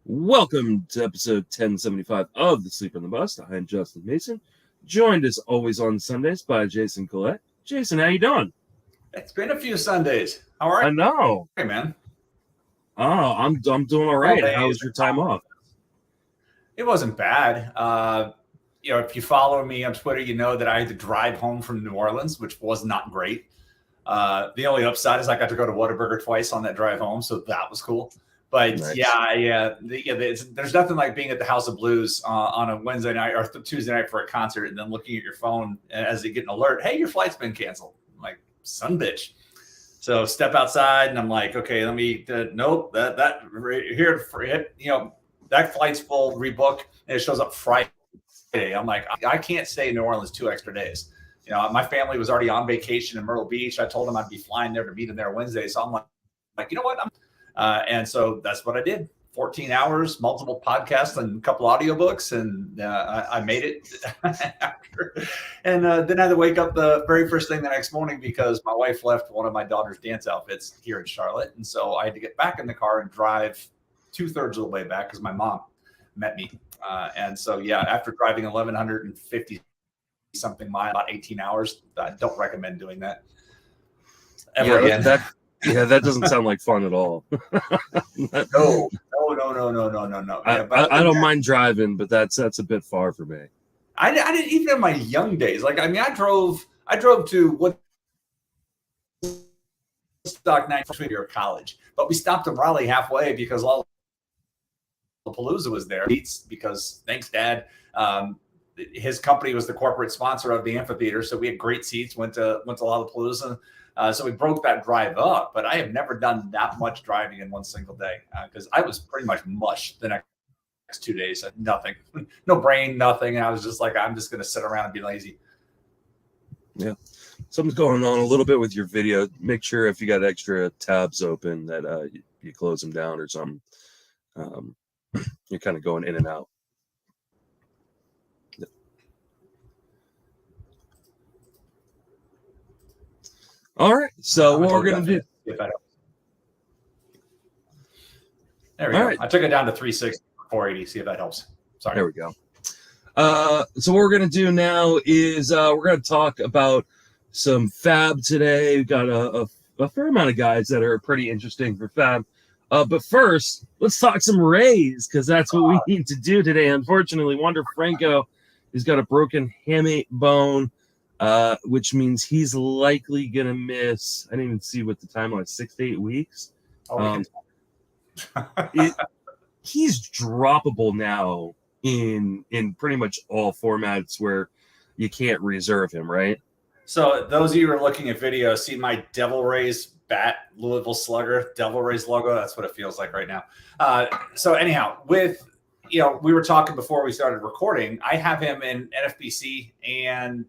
Welcome to episode 1075 of The Sleeper and the Bust. I am Justin Mason, joined as always on Sundays by Jason Collette. Jason, how you doing? It's been a few Sundays. How are you? I know. Hey, man. Oh, I'm doing all right. How was your time off? It wasn't bad. If you follow me on Twitter, you know that I had to drive home from New Orleans, which was not great. The only upside is I got to go to Whataburger twice on that drive home, so that was cool. But nice. There's nothing like being at the House of Blues on a Wednesday night or Tuesday night for a concert, and then looking at your phone as you get an alert, hey, your flight's been canceled. I'm like, son bitch. So step outside, and I'm like, okay, let me. Nope, that flight's full. Rebook, and it shows up Friday. I'm like, I can't stay in New Orleans 2 extra days. My family was already on vacation in Myrtle Beach. I told them I'd be flying there to meet them there Wednesday. So I'm like, you know what? And so that's what I did. 14 hours, multiple podcasts, and a couple audiobooks, and I made it. And then I had to wake up the very first thing the next morning because my wife left one of my daughter's dance outfits here in Charlotte. And so I had to get back in the car and drive 2/3 of the way back because my mom met me. And so, after driving 1,150 something miles, about 18 hours, I don't recommend doing that ever again. That doesn't sound like fun at all. No. I don't mind driving, but that's a bit far for me. I didn't even in my young days. I drove to Woodstock night first year of college, but we stopped in Raleigh halfway because Lollapalooza was there. Because thanks, Dad. His company was the corporate sponsor of the amphitheater, so we had great seats. Went to Lollapalooza. So we broke that drive up, but I have never done that much driving in one single day because I was pretty much mush the next 2 days. Nothing, no brain, nothing. And I was just like, I'm just going to sit around and be lazy. Yeah. Something's going on a little bit with your video. Make sure if you got extra tabs open that you close them down or something. You're kind of going in and out. All right. So what we're going to do. There we go. Right. I took it down to 360, 480. See if that helps. Sorry. There we go. So what we're going to do now is we're going to talk about some FAAB today. We've got a fair amount of guys that are pretty interesting for FAAB. But first, let's talk some Rays because that's what we need to do today. Unfortunately, Wander Franco has got a broken hamate bone. Which means he's likely going to miss, I didn't even see what the timeline is, 6 to 8 weeks. He's droppable now in pretty much all formats where you can't reserve him, right? So those of you who are looking at video, see my Devil Rays bat, Louisville Slugger, Devil Rays logo. That's what it feels like right now. So anyhow, we were talking before we started recording. I have him in NFBC and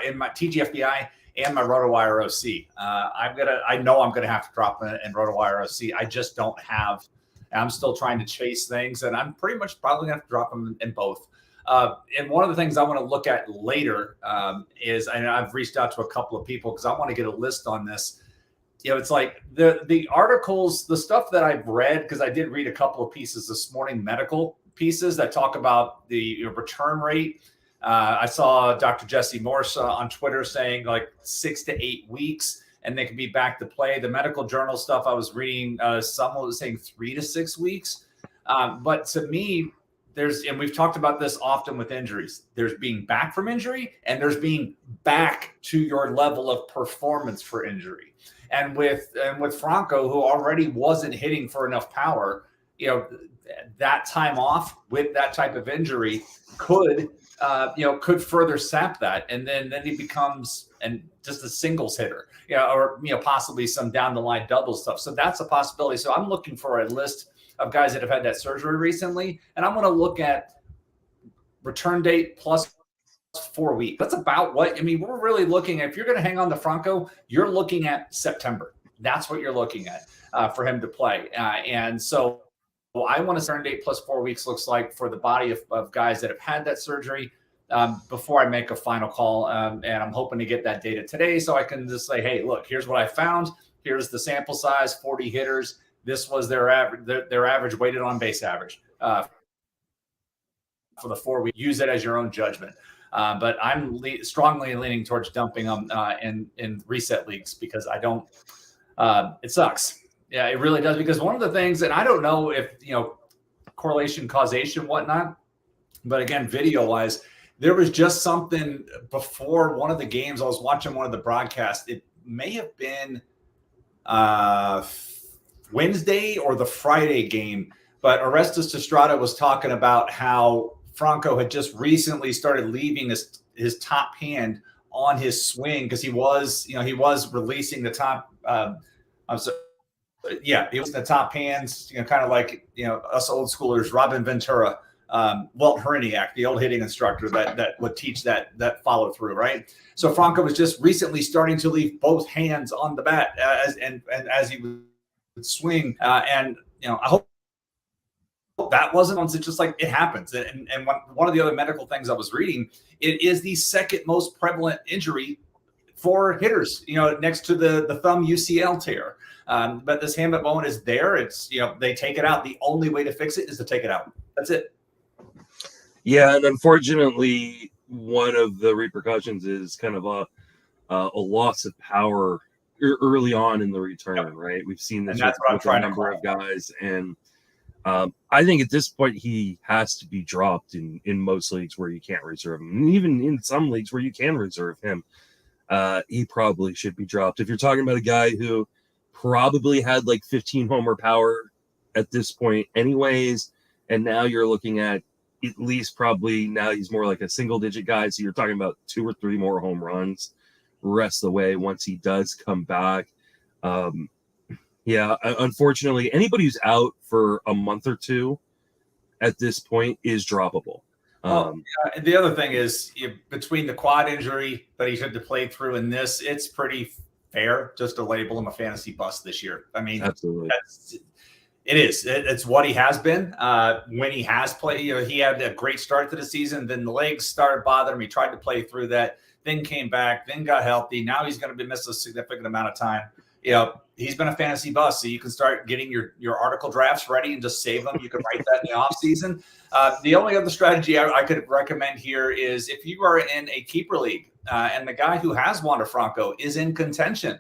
in my TGFBI and my RotoWire OC. I know I'm gonna have to drop in RotoWire OC. I just don't have. I'm still trying to chase things, and I'm pretty much probably gonna have to drop them in both. And one of the things I want to look at later is, and I've reached out to a couple of people because I want to get a list on this. It's like the articles, the stuff that I've read, because I did read a couple of pieces this morning, medical pieces that talk about the return rate. I saw Dr. Jesse Morse on Twitter saying like 6 to 8 weeks, and they can be back to play. The medical journal stuff I was reading, someone was saying 3 to 6 weeks. But to me, and we've talked about this often with injuries, there's being back from injury and there's being back to your level of performance for injury. And with Franco, who already wasn't hitting for enough power, that time off with that type of injury could further sap that, and then he becomes just a singles hitter, or possibly some down the line double stuff. So that's a possibility. So I'm looking for a list of guys that have had that surgery recently, and I'm going to look at return date plus 4 weeks. That's about what we're really looking at. If you're going to hang on to Franco, you're looking at September. That's what you're looking at for him to play, and so. Well, I want to return date plus 4 weeks looks like for the body of guys that have had that surgery before I make a final call. And I'm hoping to get that data today so I can just say, hey, look, here's what I found. Here's the sample size, 40 hitters. This was their average. Their average weighted on base average for the 4 weeks. Use it as your own judgment. But I'm strongly leaning towards dumping them in reset leagues because I don't. It sucks. Yeah, it really does. Because one of the things, and I don't know if correlation, causation, whatnot, but again, video wise, there was just something before one of the games. I was watching one of the broadcasts. It may have been Wednesday or the Friday game, but Orestes Estrada was talking about how Franco had just recently started leaving his top hand on his swing because he was releasing the top. He was in the top hands, kind of like us old schoolers, Robin Ventura, Walt Herniak, the old hitting instructor that would teach that follow through, right? So Franco was just recently starting to leave both hands on the bat as he would swing, I hope that wasn't once. It's just like it happens. And one of the other medical things I was reading, it is the second most prevalent injury for hitters, next to the thumb UCL tear. But this hand bone is there. It's, they take it out. The only way to fix it is to take it out. That's it. Yeah. And unfortunately, one of the repercussions is kind of a loss of power early on in the return, right? We've seen this with a number of guys. And I think at this point, he has to be dropped in most leagues where you can't reserve him. And even in some leagues where you can reserve him, he probably should be dropped. If you're talking about a guy who probably had like 15 homer power at this point anyways, and now you're looking at least probably now he's more like a single digit guy. So you're talking about 2 or 3 more home runs rest of the way once he does come back. Yeah, unfortunately, anybody who's out for a month or two at this point is droppable. The other thing is between the quad injury that he had to play through and this, it's pretty fair just to label him a fantasy bust this year. I mean, absolutely. It is. It's what he has been when he has played. He had a great start to the season. Then the legs started bothering him. He tried to play through that, then came back, then got healthy. Now he's going to be missing a significant amount of time. He's been a fantasy bust, so you can start getting your article drafts ready and just save them. You can write that in the off season. The only other strategy I could recommend here is if you are in a keeper league and the guy who has Wander Franco is in contention,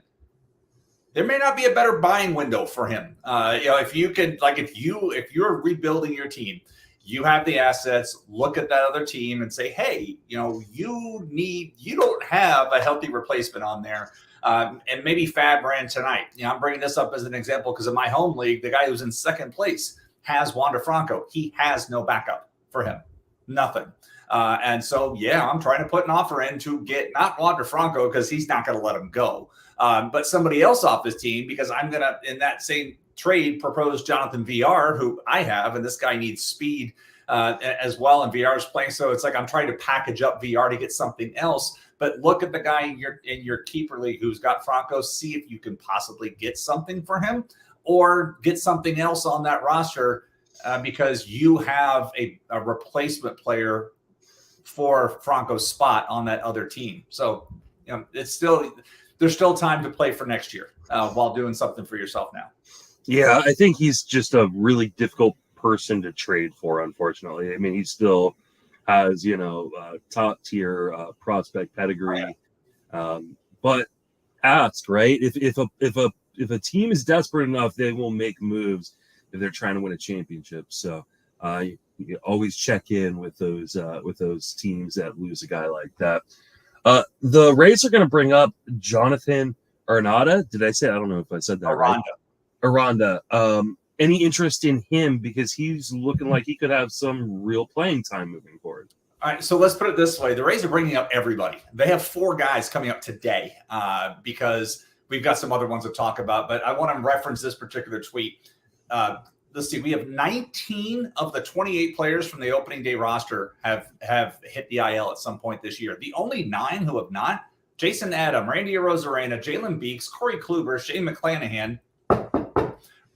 there may not be a better buying window for him. If you could, like, if you're rebuilding your team, you have the assets, look at that other team and say, hey, you don't have a healthy replacement on there. And maybe FAAB ran tonight. I'm bringing this up as an example because in my home league, the guy who's in second place has Wander Franco. He has no backup for him, nothing. And so, I'm trying to put an offer in to get not Wander Franco because he's not going to let him go, but somebody else off his team because I'm going to, in that same trade, propose Jonathan VR, who I have, and this guy needs speed as well, and VR is playing. So it's like I'm trying to package up VR to get something else. But look at the guy in your keeper league who's got Franco. See if you can possibly get something for him or get something else on that roster because you have a replacement player for Franco's spot on that other team. So there's still time to play for next year while doing something for yourself now. Yeah, I think he's just a really difficult person to trade for, unfortunately. I mean, he still has, top tier prospect pedigree. But ask, right? If a team is desperate enough, they will make moves if they're trying to win a championship. So you always check in with those teams that lose a guy like that. The Rays are going to bring up Jonathan Aranda. Did I say? I don't know if I said that right. Aranda. Any interest in him because he's looking like he could have some real playing time moving forward. All right, so let's put it this way. The Rays are bringing up everybody. They have 4 guys coming up today because we've got some other ones to talk about, but I want to reference this particular tweet. Let's see. We have 19 of the 28 players from the opening day roster have hit the IL at some point this year. The only 9 who have not, Jason Adam, Randy Arozarena, Jalen Beeks, Corey Kluber, Shane McClanahan,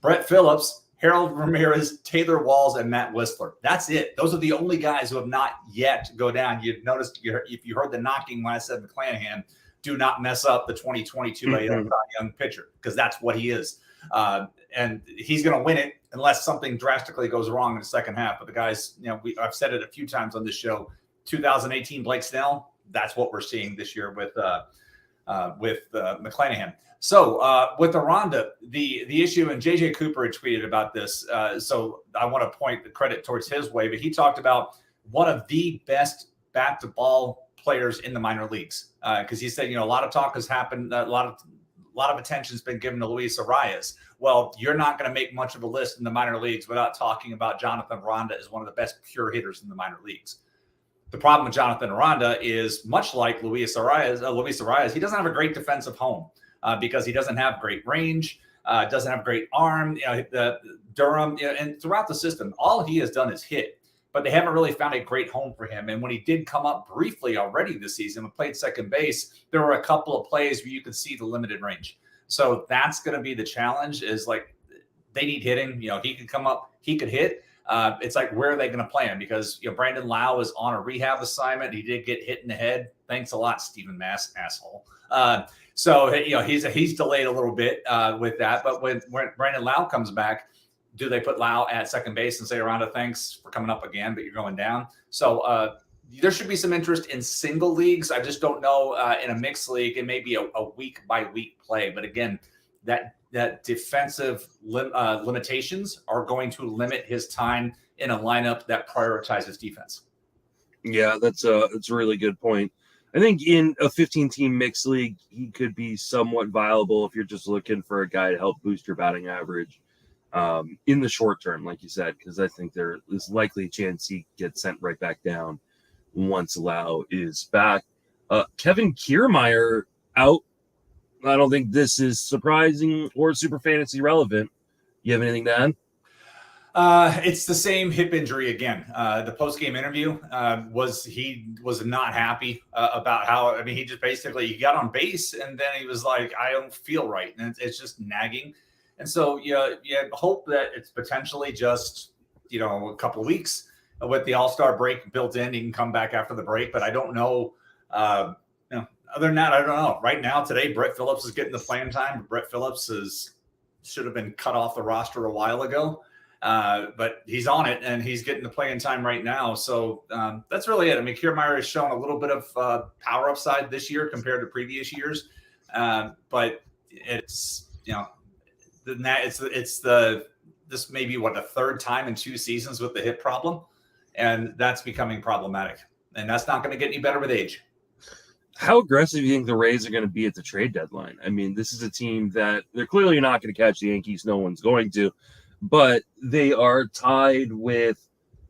Brett Phillips, Harold Ramirez, Taylor Walls, and Matt Whistler. That's it. Those are the only guys who have not yet go down. You've noticed if you heard the knocking when I said McClanahan, do not mess up the 2022 young pitcher because that's what he is. and he's going to win it unless something drastically goes wrong in the second half. But the guys, I've said it a few times on this show. 2018 Blake Snell. That's what we're seeing this year with McClanahan. So with Aranda, the issue, and JJ Cooper had tweeted about this. So I want to point the credit towards his way, but he talked about one of the best bat to ball players in the minor leagues. Because he said, a lot of talk has happened. A lot of attention has been given to Luis Arias. Well, you're not going to make much of a list in the minor leagues without talking about Jonathan Aranda as one of the best pure hitters in the minor leagues. The problem with Jonathan Aranda is much like Luis Arias, he doesn't have a great defensive home because he doesn't have great range, doesn't have great arm. The Durham, and throughout the system, all he has done is hit, but they haven't really found a great home for him. And when he did come up briefly already this season and played second base, there were a couple of plays where you could see the limited range. So that's going to be the challenge, is like they need hitting. He could come up, he could hit. It's like, where are they going to play him? Because Brandon Lau is on a rehab assignment. He did get hit in the head. Thanks a lot, Stephen Mass, asshole. So he's delayed a little bit with that. But when Brandon Lau comes back, do they put Lau at second base and say, Aranda, thanks for coming up again, but you're going down? So there should be some interest in single leagues. I just don't know in a mixed league. It may be a week by week play, but again, that defensive limitations are going to limit his time in a lineup that prioritizes defense. Yeah, that's a really good point. I think in a 15-team mixed league, he could be somewhat viable if you're just looking for a guy to help boost your batting average in the short term, like you said, because I think there is likely a chance he gets sent right back down once Lau is back. Kevin Kiermaier out. I don't think this is surprising or super fantasy relevant. You have anything to add? It's the same hip injury again. The post-game interview he was not happy about how, he just basically, he got on base and then he was like, I don't feel right. And it's just nagging. And so you hope that it's potentially just, a couple of weeks with the All-Star break built in. He can come back after the break, but I don't know. Other than that, I don't know. Right now, today, Brett Phillips is getting the playing time. Brett Phillips should have been cut off the roster a while ago, but he's on it and he's getting the playing time right now. So that's really it. Kiermaier has shown a little bit of power upside this year compared to previous years, but it's this may be the third time in 2 seasons with the hip problem, and that's becoming problematic. And that's not going to get any better with age. How aggressive do you think the Rays are going to be at the trade deadline? This is a team that they're clearly not going to catch the Yankees. No one's going to, but they are tied with,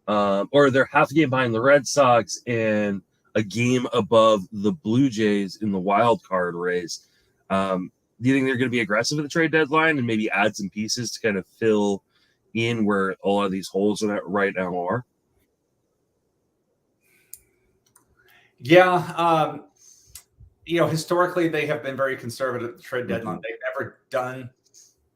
or they're half a game behind the Red Sox and a game above the Blue Jays in the wild card race. Do you think they're going to be aggressive at the trade deadline and maybe add some pieces to kind of fill in where a lot of these holes in it right now are? Yeah. Historically, they have been very conservative at the trade deadline. Mm-hmm. They've never done,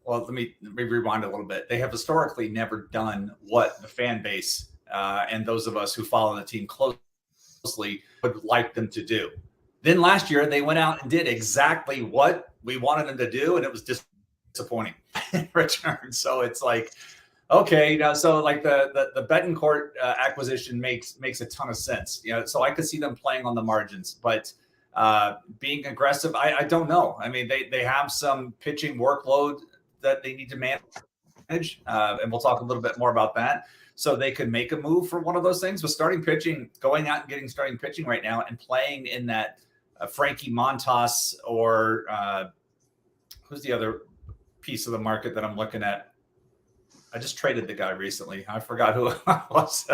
let me rewind a little bit. They have historically never done what the fan base and those of us who follow the team closely would like them to do. Then last year, they went out and did exactly what we wanted them to do, and it was disappointing in return. So it's like, okay, so like the Betancourt acquisition makes a ton of sense. So I could see them playing on the margins, but being aggressive, I don't know. They have some pitching workload that they need to manage, and we'll talk a little bit more about that. So they could make a move for one of those things. But starting pitching, going out and getting starting pitching right now and playing in that Frankie Montas or who's the other piece of the market that I'm looking at? I just traded the guy recently. I forgot who I was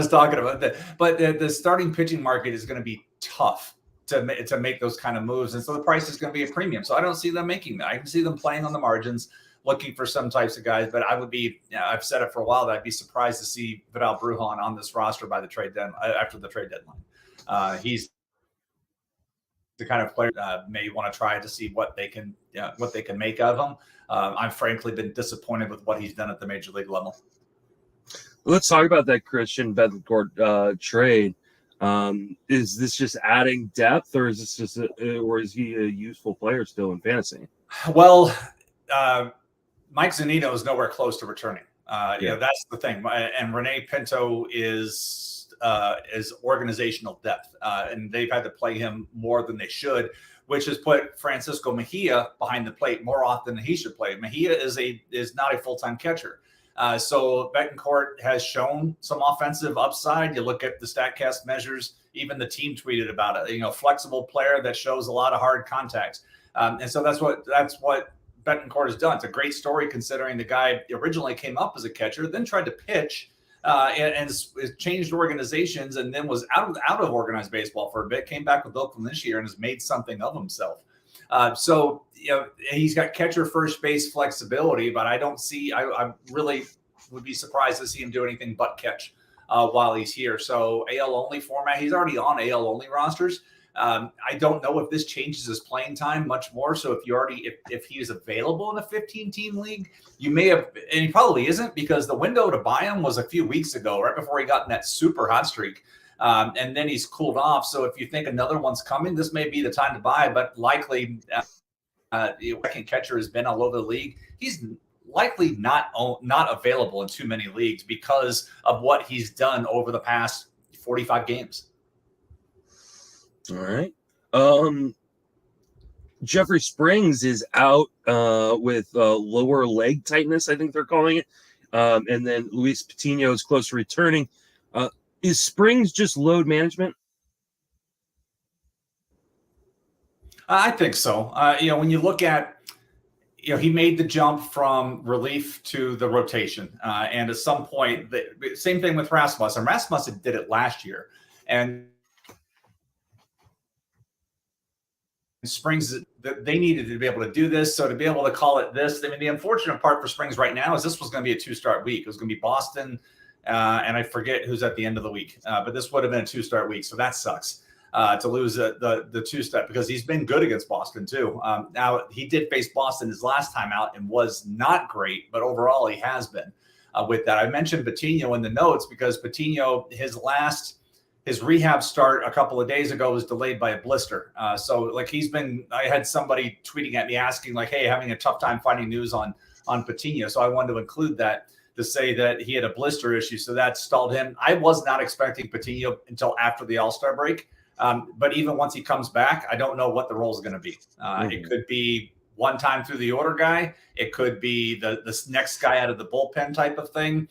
talking about. But the starting pitching market is going to be tough to make those kind of moves. And so the price is going to be a premium. So I don't see them making that. I can see them playing on the margins, looking for some types of guys. But I would be, I've said it for a while, that I'd be surprised to see Vidal Brujan on this roster by the trade deadline, after the trade deadline. He's the kind of player may want to try to see what they can make of him. I've frankly been disappointed with what he's done at the major league level. Let's talk about that Christian Betancourt trade. Is this just adding depth, or is this just or is he a useful player still in fantasy? Well, Mike Zunino is nowhere close to returning. That's the thing. And Renee Pinto is organizational depth, and they've had to play him more than they should, which has put Francisco Mejia behind the plate more often than he should play. Mejia is not a full-time catcher. So Betancourt has shown some offensive upside. You look at the StatCast measures, even the team tweeted about it, flexible player that shows a lot of hard contacts. And so that's what Betancourt has done. It's a great story considering the guy originally came up as a catcher, then tried to pitch and changed organizations, and then was out of organized baseball for a bit, came back with Oakland this year and has made something of himself. So he's got catcher first base flexibility, but I really would be surprised to see him do anything but catch while he's here. So AL only format, he's already on AL only rosters. I don't know if this changes his playing time much more. So if he is available in a 15-team league, you may have, and he probably isn't, because the window to buy him was a few weeks ago, right before he got in that super hot streak. And then he's cooled off. So if you think another one's coming, this may be the time to buy, but likely second catcher has been all over the league. He's likely not available in too many leagues because of what he's done over the past 45 games. All right. Jeffrey Springs is out with lower leg tightness, I think they're calling it. And then Luis Patino is close to returning. Is Springs just load management? I think so. When you look at, he made the jump from relief to the rotation. And at some point, same thing with Rasmussen. Rasmussen did it last year. And Springs, they needed to be able to do this. So to be able to call it this, the unfortunate part for Springs right now is this was going to be a 2-start week. It was going to be Boston, and I forget who's at the end of the week. But this would have been a 2-start week. So that sucks to lose the 2-start, because he's been good against Boston too. Now, he did face Boston his last time out and was not great, but overall he has been with that. I mentioned Patino in the notes because Patino, his rehab start a couple of days ago was delayed by a blister. So I had somebody tweeting at me asking hey, having a tough time finding news on Patino. So I wanted to include that to say that he had a blister issue. So that stalled him. I was not expecting Patino until after the All-Star break. But even once he comes back, I don't know what the role is going to be. It could be one time through the order guy. It could be the next guy out of the bullpen type of thing.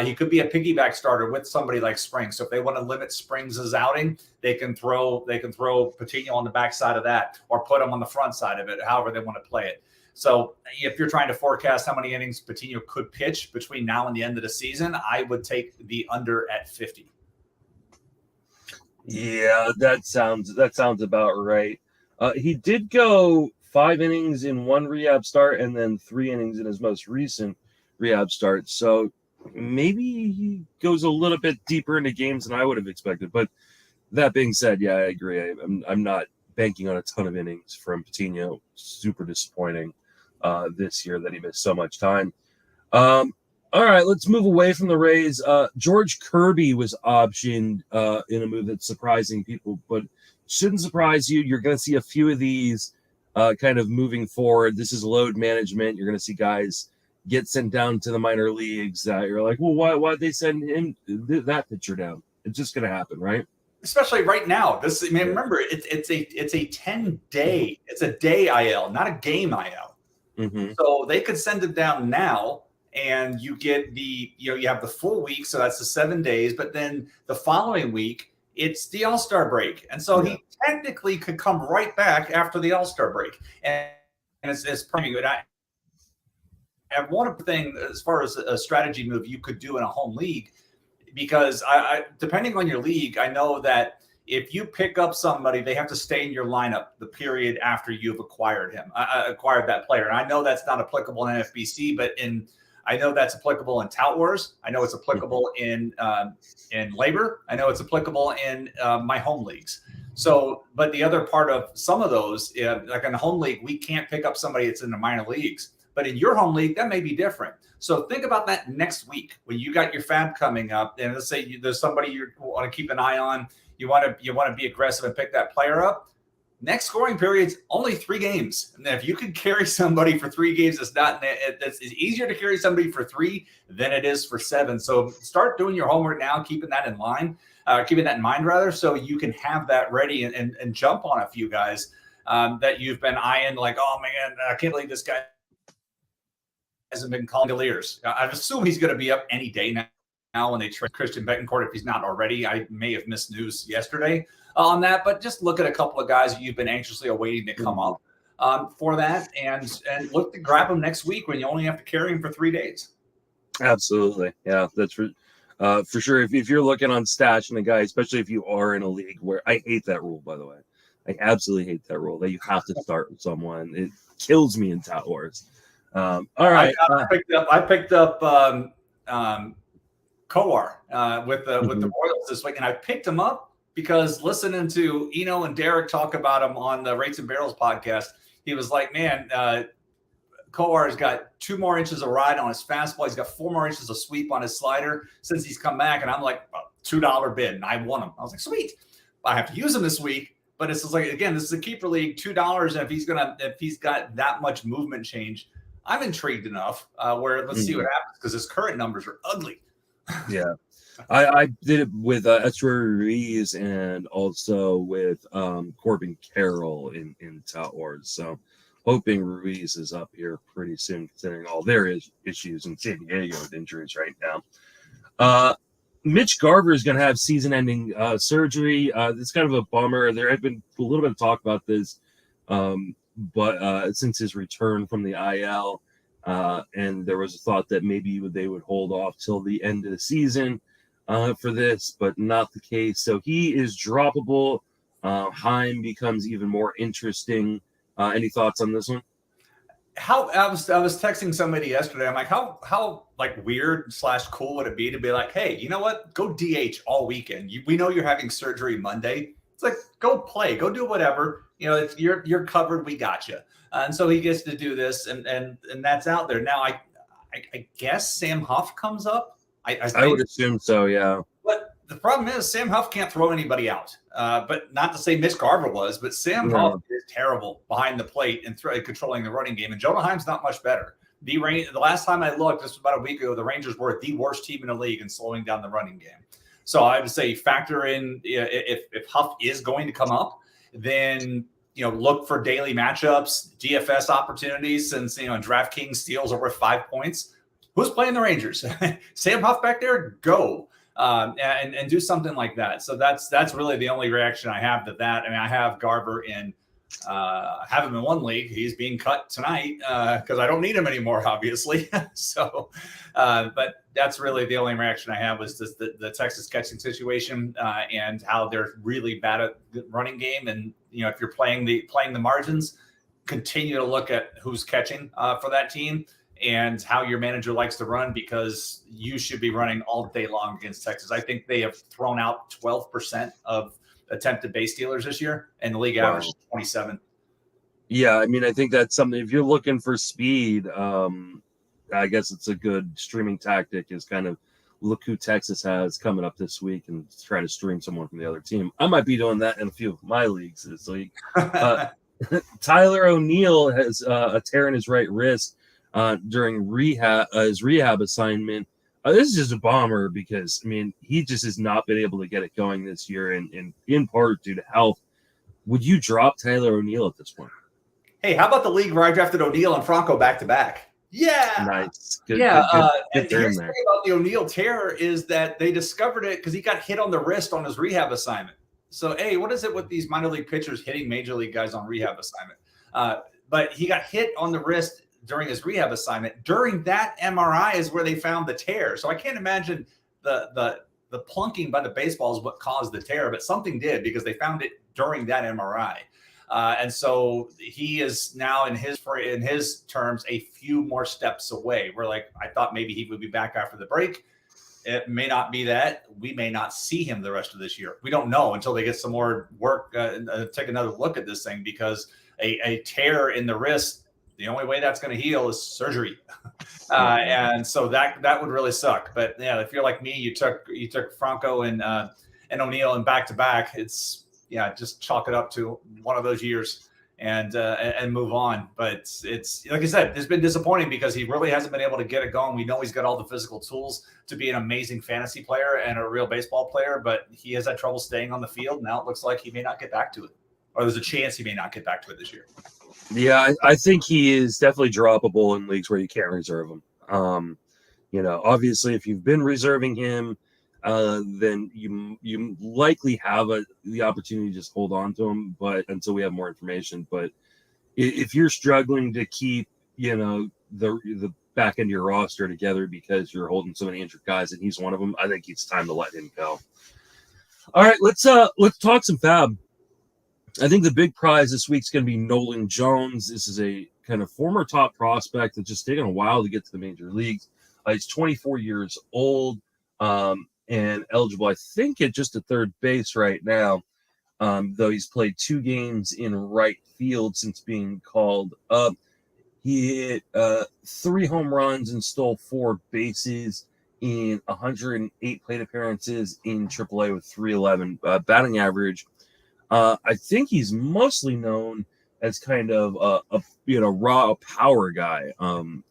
He could be a piggyback starter with somebody like Springs. So if they want to limit Springs' outing, they can throw Patino on the backside of that, or put him on the front side of it, however they want to play it. So if you're trying to forecast how many innings Patino could pitch between now and the end of the season, I would take the under at 50. Yeah, that sounds about right. He did go 5 innings in one rehab start and then 3 innings in his most recent rehab start. So maybe he goes a little bit deeper into games than I would have expected. But that being said, yeah, I agree. I'm not banking on a ton of innings from Patino. Super disappointing this year that he missed so much time. All right, let's move away from the Rays. George Kirby was optioned in a move that's surprising people, but shouldn't surprise you. You're going to see a few of these kind of moving forward. This is load management. You're going to see guys get sent down to the minor leagues that you're like, well, why'd they send him that pitcher down? It's just going to happen, right? Especially right now. Remember, it's a 10-day. It's a day IL, not a game IL. Mm-hmm. So they could send him down now. And you get you have the full week, so that's the 7 days. But then the following week, it's the All-Star break, and so he technically could come right back after the All-Star break. And it's pretty good. I have one thing as far as a strategy move you could do in a home league, because I depending on your league, I know that if you pick up somebody, they have to stay in your lineup the period after you've acquired that player. And I know that's not applicable in NFBC, but I know that's applicable in Tout Wars. I know it's applicable in Labor. I know it's applicable in my home leagues. So, but the other part of some of those, like in a home league, we can't pick up somebody that's in the minor leagues. But in your home league, that may be different. So think about that next week when you got your FAAB coming up, and let's say there's somebody you want to keep an eye on. You want to be aggressive and pick that player up. next scoring period's only 3 games. And if you could carry somebody for 3 games, it's easier to carry somebody for 3 than it is for 7. So start doing your homework now, keeping that in mind rather, so you can have that ready and jump on a few guys that you've been eyeing, like, oh man, I can't believe this guy hasn't been calling Deliriers. I assume he's going to be up any day now when they trade Christian Betancourt, if he's not already. I may have missed news yesterday on that, but just look at a couple of guys you've been anxiously awaiting to come up for that, and look to grab them next week when you only have to carry them for 3 days. Absolutely. Yeah, that's for sure. If you're looking on stashing a guy, especially if you are in a league where I hate that rule, by the way. I absolutely hate that rule that you have to start with someone. It kills me in Tout Wars. All right. I picked up Kowar with the Royals this week, and I picked him up because listening to Eno and Derek talk about him on the Rates and Barrels podcast, he was like, man, Kowar has got 2 more inches of ride on his fastball. He's got 4 more inches of sweep on his slider since he's come back. And I'm like, $2 bid, and I won him. I was like, sweet. I have to use him this week. But it's just like, again, this is a keeper league, $2. And if he's got that much movement change, I'm intrigued enough where let's see what happens, because his current numbers are ugly. Yeah. I did it with Estuary Ruiz and also with Corbin Carroll in Tout Wars. So hoping Ruiz is up here pretty soon, considering all their issues in San Diego with injuries right now. Mitch Garver is going to have season-ending surgery. It's kind of a bummer. There had been a little bit of talk about this, but since his return from the IL, and there was a thought that maybe they would hold off till the end of the season for this, but not the case. So he is droppable. Heim becomes even more interesting. Any thoughts on this one? I was texting somebody yesterday. I'm like, how like weird / cool would it be to be like, hey, you know what? Go DH all weekend. We know you're having surgery Monday. It's like, go play, go do whatever. You know, you're covered. We got you. And so he gets to do this, and that's out there now. I guess Sam Huff comes up. I would assume so. Yeah. But the problem is Sam Huff can't throw anybody out. But not to say Mitch Garver was, but Sam Huff is terrible behind the plate and controlling the running game. And Jonah Heim's not much better. The last time I looked, this was about a week ago, the Rangers were the worst team in the league in slowing down the running game. So I would say factor in, if Huff is going to come up, then look for daily matchups, DFS opportunities, since DraftKings steals are worth 5 points. Who's playing the Rangers? Sam Huff back there? Go. And do something like that. So that's really the only reaction I have to that. I mean, I have Garver in, have him in one league. He's being cut tonight because I don't need him anymore, obviously. So, but that's really the only reaction I have, was just the Texas catching situation and how they're really bad at the running game. And if you're playing the margins, continue to look at who's catching for that team and how your manager likes to run, because you should be running all day long against Texas. I think they have thrown out 12% of attempted base stealers this year, and the league average is 27. Yeah, I mean, I think that's something. If you're looking for speed, I guess it's a good streaming tactic, is kind of look who Texas has coming up this week and try to stream someone from the other team. I might be doing that in a few of my leagues this week. Tyler O'Neill has a tear in his right wrist during his rehab assignment. This is just a bomber, because I mean, he just has not been able to get it going this year, and in part due to health. Would you drop Tyler O'Neill at this point? Hey, how about the league where I drafted O'Neill and Franco back to back? Yeah, nice. Good, yeah. good And here's the thing about the O'Neill tear is that they discovered it because he got hit on the wrist on his rehab assignment. So, hey, what is it with these minor league pitchers hitting major league guys on rehab assignment? But he got hit on the wrist during his rehab assignment. During that MRI is where they found the tear. So I can't imagine the plunking by the baseball is what caused the tear, but something did, because they found it during that MRI. And so he is now, in his terms, a few more steps away. We're like, I thought maybe he would be back after the break. It may not be that. We may not see him the rest of this year. We don't know until they get some more work, take another look at this thing, because a tear in the wrist, the only way that's going to heal is surgery. And so that would really suck. But yeah, if you're like me, you took Franco and O'Neill and back to back, it's yeah, just chalk it up to one of those years and move on. But it's like I said, it's been disappointing because he really hasn't been able to get it going. We know he's got all the physical tools to be an amazing fantasy player and a real baseball player, but he has had trouble staying on the field. Now it looks like he may not get back to it, or there's a chance he may not get back to it this year. Yeah, I think he is definitely droppable in leagues where you can't reserve him. Obviously, if you've been reserving him, then you likely have the opportunity to just hold on to him, but until we have more information. But if you're struggling to keep, the back end of your roster together because you're holding so many injured guys, and he's one of them, I think it's time to let him go. All right, let's talk some FAAB. I think the big prize this week's going to be Nolan Jones. This is a kind of former top prospect that's just taken a while to get to the major leagues. He's 24 years old and eligible, I think, at just a third base right now, though he's played 2 games in right field since being called up. He hit 3 home runs and stole 4 bases in 108 plate appearances in AAA with 311 batting average. I think he's mostly known as kind of a raw power guy, though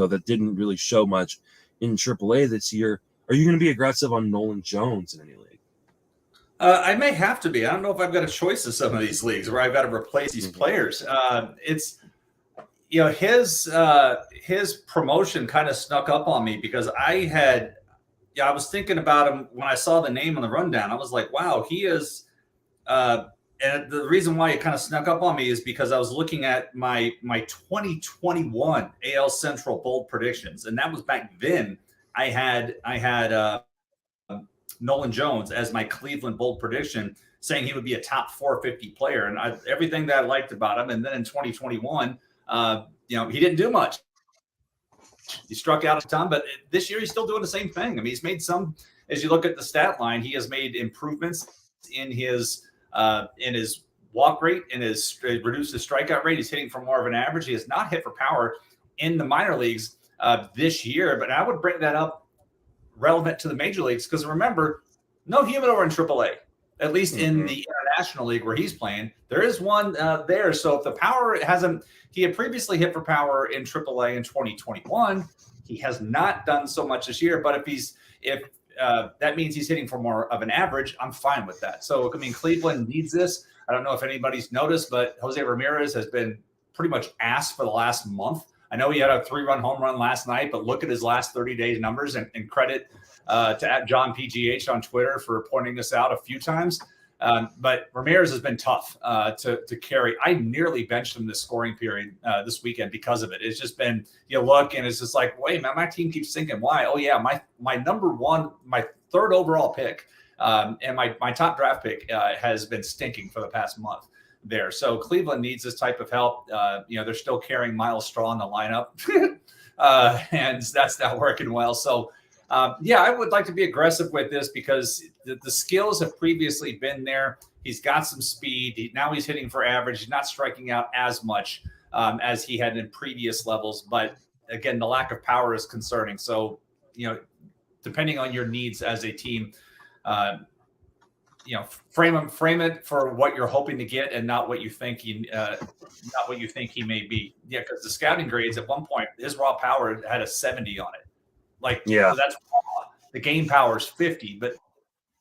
that didn't really show much in AAA this year. Are you going to be aggressive on Nolan Jones in any league? I may have to be. I don't know if I've got a choice in some of these leagues where I've got to replace these players. It's his promotion kind of snuck up on me because I was thinking about him when I saw the name on the rundown. I was like, wow, he is. And the reason why it kind of snuck up on me is because I was looking at my 2021 AL Central bold predictions, and that was back then. I had Nolan Jones as my Cleveland bold prediction, saying he would be a top 450 player, and everything that I liked about him. And then in 2021, he didn't do much. He struck out a ton, but this year he's still doing the same thing. I mean, he's made some. As you look at the stat line, he has made improvements in his walk rate and his reduced his strikeout rate. He's hitting for more of an average. He has not hit for power in the minor leagues this year, but I would bring that up relevant to the major leagues because remember, no humidor in AAA, at least in the international league where he's playing. There is one there. So if the power he had previously hit for power in AAA in 2021. He has not done so much this year, but if that means he's hitting for more of an average, I'm fine with that. So, I mean, Cleveland needs this. I don't know if anybody's noticed, but Jose Ramirez has been pretty much ass for the last month. I know he had a 3-run home run last night, but look at his last 30 days numbers and credit to @JohnPGH on Twitter for pointing this out a few times. But Ramirez has been tough to carry. I nearly benched him this scoring period this weekend because of it. It's just been, you look and it's just like, wait, man, my team keeps sinking. Why? Oh, yeah, my number one, my 3rd overall pick and my top draft pick has been stinking for the past month there. So Cleveland needs this type of help. They're still carrying Miles Straw in the lineup, and that's not working well. So, I would like to be aggressive with this because the skills have previously been there. He's got some speed. Now he's hitting for average. He's not striking out as much as he had in previous levels. But again, the lack of power is concerning. So, depending on your needs as a team, frame it for what you're hoping to get and not what you think he may be. Yeah, because the scouting grades at one point, his raw power had a 70 on it. So that's raw. The game power is 50, but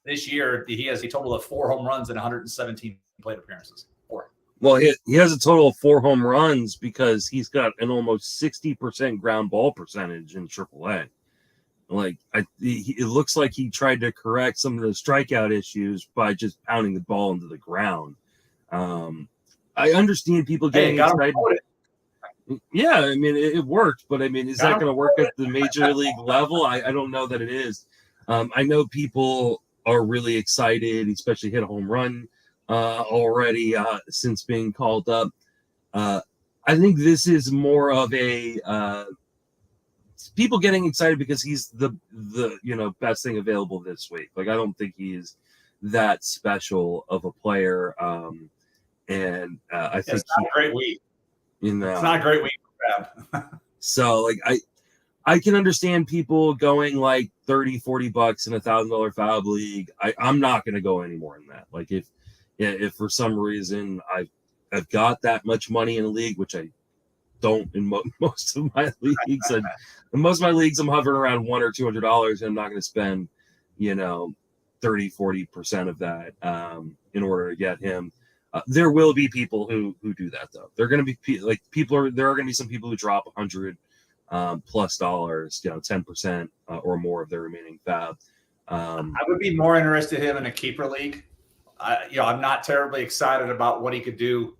this year he has a total of 4 home runs and 117 plate appearances. 4. Well, he has a total of 4 home runs because he's got an almost 60% ground ball percentage in AAA. It looks like he tried to correct some of the strikeout issues by just pounding the ball into the ground. I understand people getting excited. Yeah, I mean, it worked, but I mean, is that going to work at the major league level? I don't know that it is. I know people are really excited, especially hit a home run already since being called up. I think this is more of a people getting excited because he's the best thing available this week. I don't think he's that special of a player, and I think it's not a great week. It's not a great week for FAAB. So I can understand people going $30-$40 in $1,000 FAAB league. I'm not going to go any more than that. if for some reason I've got that much money in a league, which I don't in most of my leagues, and in most of my leagues I'm hovering around $100 or $200, and I'm not going to spend 30-40% of that in order to get him. There will be people who do that, though. They're going to be there are going to be some people who drop $100 plus dollars, 10% or more of their remaining FAAB. I would be more interested in him in a keeper league. I'm not terribly excited about what he could do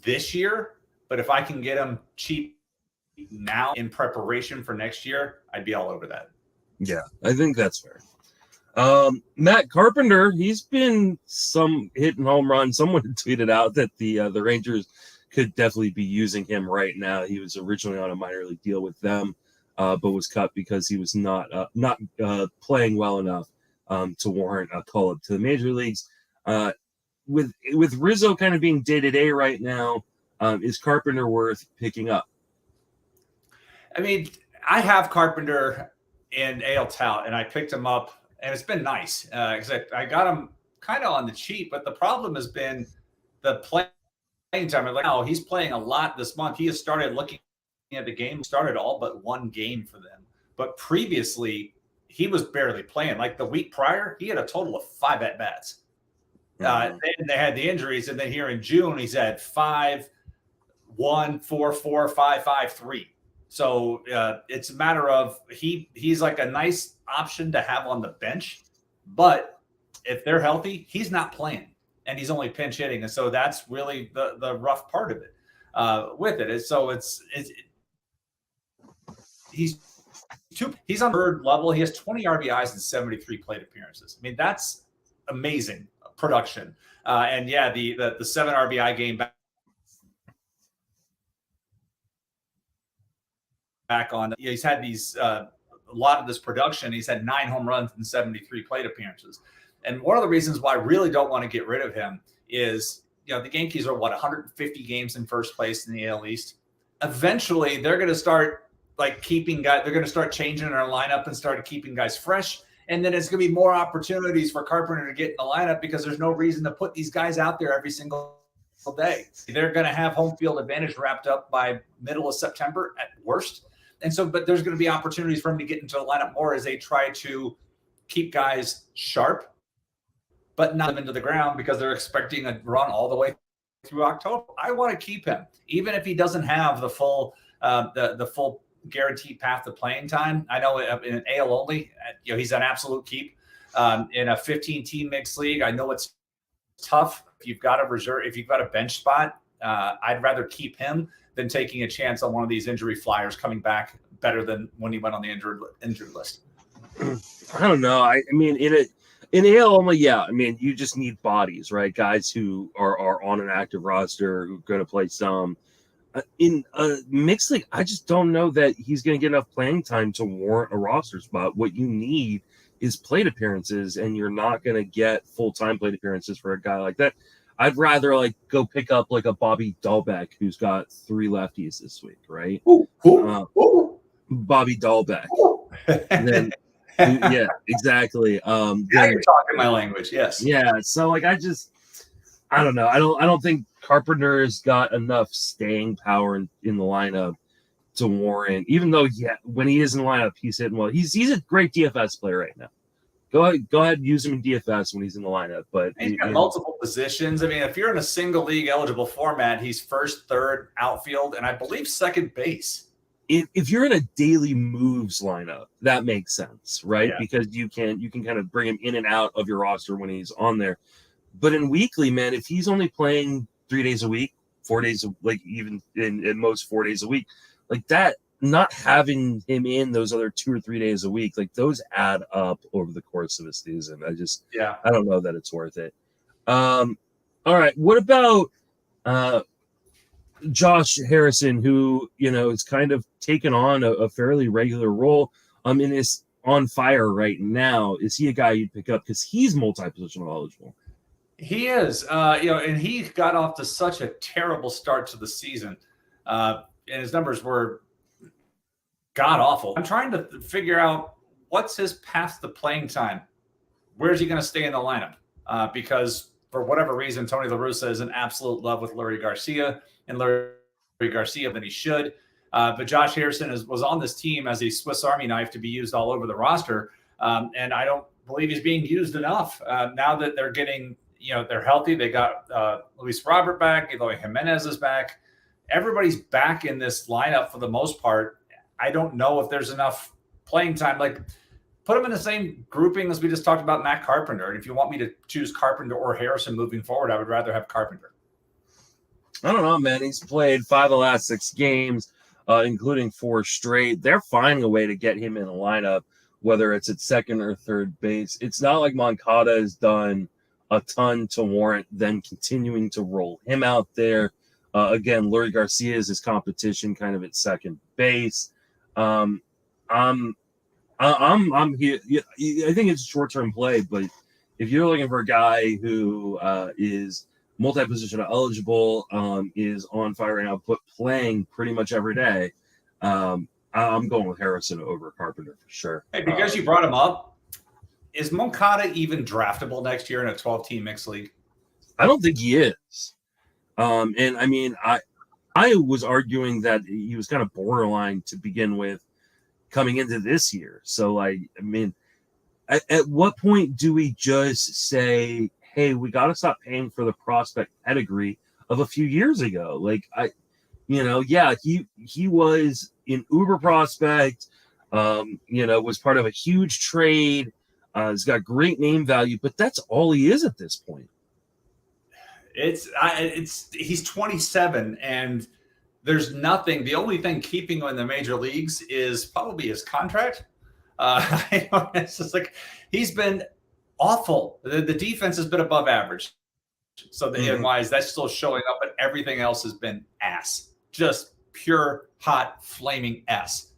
this year, but if I can get him cheap now in preparation for next year, I'd be all over that. Yeah, I think that's fair. Matt Carpenter, he's been some hitting home run. Someone tweeted out that the Rangers could definitely be using him right now. He was originally on a minor league deal with them, but was cut because he was not playing well enough to warrant a call up to the major leagues. With Rizzo kind of being day-to-day right now, is Carpenter worth picking up? I mean, I have Carpenter in AL Tout, and I picked him up, and it's been nice because I got him kind of on the cheap, but the problem has been the playing time. I'm like, oh, he's playing a lot this month. He has started looking at the game, started all but one game for them. But previously, he was barely playing. Like the week prior, he had a total of 5 at-bats. They had the injuries, and then here in June, he's had 5, 1, 4, 4, 5, 5, 3. So it's a matter of he's like a nice option to have on the bench, but if they're healthy, he's not playing, and he's only pinch hitting, and so that's really the rough part of it with it. So he's on third level. He has 20 RBIs and 73 plate appearances. I mean, that's amazing production. And yeah, the 7 RBI game back on. He's had these a lot of this production. He's had 9 home runs and 73 plate appearances. And one of the reasons why I really don't want to get rid of him is, the Yankees are 150 games in first place in the AL East. Eventually, they're going to start keeping guys. They're going to start changing their lineup and start keeping guys fresh. And then it's going to be more opportunities for Carpenter to get in the lineup because there's no reason to put these guys out there every single day. They're going to have home field advantage wrapped up by middle of September at worst. And so, but there's going to be opportunities for him to get into the lineup more as they try to keep guys sharp, but not them into the ground because they're expecting a run all the way through October. I want to keep him, even if he doesn't have the full guaranteed path to playing time. I know in an AL only, he's an absolute keep. In a 15-team mixed league, I know it's tough. If you've got a bench spot, I'd rather keep him than taking a chance on one of these injury flyers coming back better than when he went on the injured list. I don't know. I mean, in AL only, yeah. I mean, you just need bodies, right? Guys who are on an active roster who are going to play some. In a mixed league, I just don't know that he's going to get enough playing time to warrant a roster spot. What you need is plate appearances, and you're not going to get full-time plate appearances for a guy like that. I'd rather go pick up a Bobby Dahlbeck who's got 3 lefties this week, right? Bobby Dahlbeck. And then, yeah, exactly. Now you're talking my language, yes. Yeah, so I don't know. I don't think Carpenter's got enough staying power in the lineup to warrant. Even though, when he is in the lineup, he's hitting well. He's a great DFS player right now. Go ahead, and use him in DFS when he's in the lineup. But he's got multiple positions. I mean, if you're in a single league eligible format, he's first, third, outfield, and I believe second base. If you're in a daily moves lineup, that makes sense, right? Yeah. Because you can kind of bring him in and out of your roster when he's on there. But in weekly, man, if he's only playing 3 days a week, 4 days, even in most 4 days a week, that, not having him in those other 2 or 3 days a week, those add up over the course of a season. I don't know that it's worth it. All right. What about Josh Harrison, who, is kind of taken on a fairly regular role and is on fire right now? Is he a guy you'd pick up? Because he's multi-positional eligible. He is, and he got off to such a terrible start to the season, and his numbers were god awful. I'm trying to figure out what's his path to playing time. Where's he going to stay in the lineup? Because for whatever reason, Tony La Russa is in absolute love with Leury Garcia, and Leury Garcia than he should. But Josh Harrison was on this team as a Swiss Army knife to be used all over the roster. And I don't believe he's being used enough. Now that they're getting, they're healthy. They got Luis Robert back. Eloy Jimenez is back. Everybody's back in this lineup for the most part. I don't know if there's enough playing time. Like, put him in the same grouping as we just talked about Matt Carpenter. And if you want me to choose Carpenter or Harrison moving forward, I would rather have Carpenter. I don't know, man. He's played 5 of the last 6 games, including 4 straight. They're finding a way to get him in a lineup, whether it's at second or third base. It's not like Moncada has done a ton to warrant them continuing to roll him out there. Again, Leury Garcia is his competition kind of at second base. I'm here. I think it's a short-term play, but if you're looking for a guy who is multi-position eligible, is on fire right now, but playing pretty much every day, I'm going with Harrison over Carpenter for sure. Hey, because you brought him up, is Moncada even draftable next year in a 12-team mixed league? I don't think he is. And I mean, I was arguing that he was kind of borderline to begin with coming into this year. So, like, I mean, at what point do we just say, hey, we got to stop paying for the prospect pedigree of a few years ago? Like, he was an uber prospect, was part of a huge trade. He's got great name value, but that's all he is at this point. He's 27, and there's nothing. The only thing keeping him in the major leagues is probably his contract. It's just like he's been awful. The defense has been above average. So that's still showing up, but everything else has been ass. Just pure, hot, flaming ass.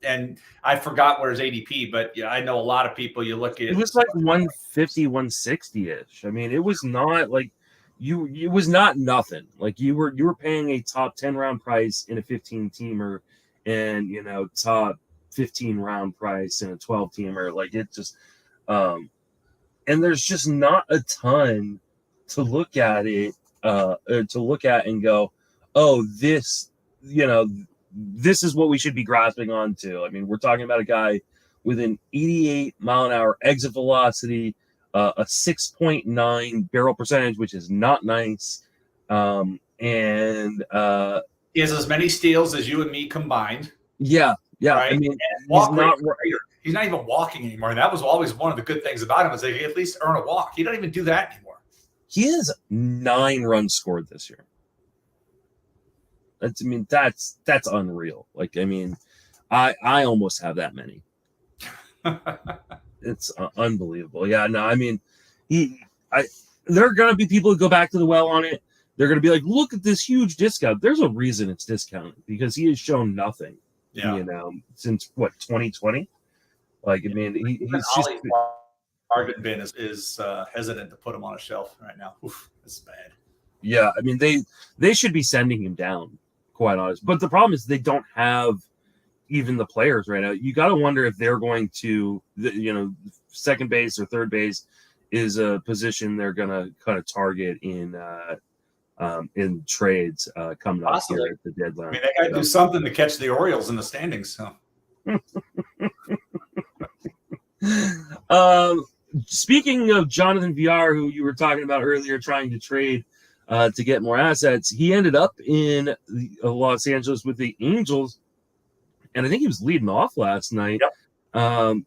And I forgot where his ADP, but I know a lot of people. You look at it was like 150, 160-ish. I mean, it was not like it was not nothing. Like you were paying a top 10 round price in a 15-teamer, and top 15 round price in a 12-teamer. Like it just, and there's just not a ton to look at and go, oh, this is what we should be grasping onto. I mean, we're talking about a guy with an 88 mile an hour exit velocity, a 6.9 barrel percentage, which is not nice. And he has as many steals as you and me combined. Yeah. Right? I mean, he's not even walking anymore. And that was always one of the good things about him, is they at least earn a walk. He doesn't even do that anymore. He has 9 runs scored this year. That's unreal. Like, I mean, I almost have that many. It's unbelievable. Yeah, no, I mean, there are going to be people who go back to the well on it. They're going to be like, look at this huge discount. There's a reason it's discounted, because he has shown nothing. Yeah. Since 2020. Like, I mean, he's just. Arvin is hesitant to put him on a shelf right now. Oof, that's bad. Yeah, I mean, they should be sending him down, quite honest. But the problem is they don't have even the players right now. You got to wonder if they're going to, second base or third base is a position they're going to kind of target in trades coming up here at the deadline. I mean, they got to do something to catch the Orioles in the standings. So. Speaking of Jonathan Villar, who you were talking about earlier, trying to trade to get more assets, he ended up in Los Angeles with the Angels, and I think he was leading off last night. Yep.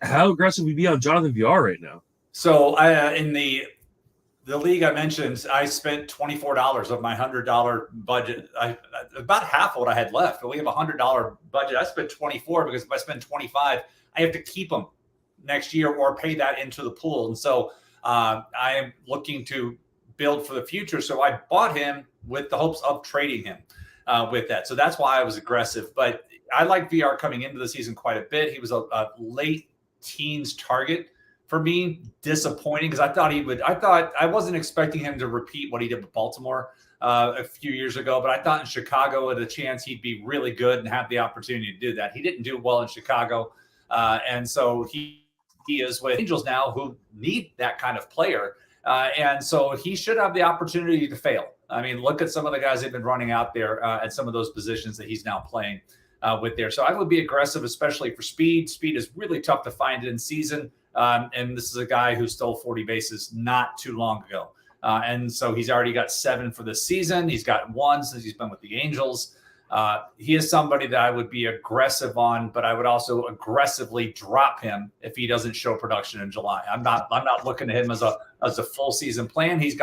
How aggressive would you be on Jonathan Villar right now? So in the league I mentioned, I spent $24 of my $100 budget. About half of what I had left. But we have a $100 budget. I spent $24 because if I spend $25, I have to keep them next year or pay that into the pool. And so I am looking to build for the future. So I bought him with the hopes of trading him with that. So that's why I was aggressive. But I like VR coming into the season quite a bit. He was a late teens target for me. Disappointing, because I wasn't expecting him to repeat what he did with Baltimore a few years ago, but I thought in Chicago had a chance he'd be really good and have the opportunity to do that. He didn't do well in Chicago. And so he is with Angels now, who need that kind of player. And so he should have the opportunity to fail. I mean, look at some of the guys they've been running out there at some of those positions that he's now playing with there. So I would be aggressive, especially for speed. Speed is really tough to find in season. And this is a guy who stole 40 bases not too long ago. And so he's already got 7 for this season. He's got 1 since he's been with the Angels. He is somebody that I would be aggressive on, but I would also aggressively drop him if he doesn't show production in July. I'm not looking at him as a full season plan. He's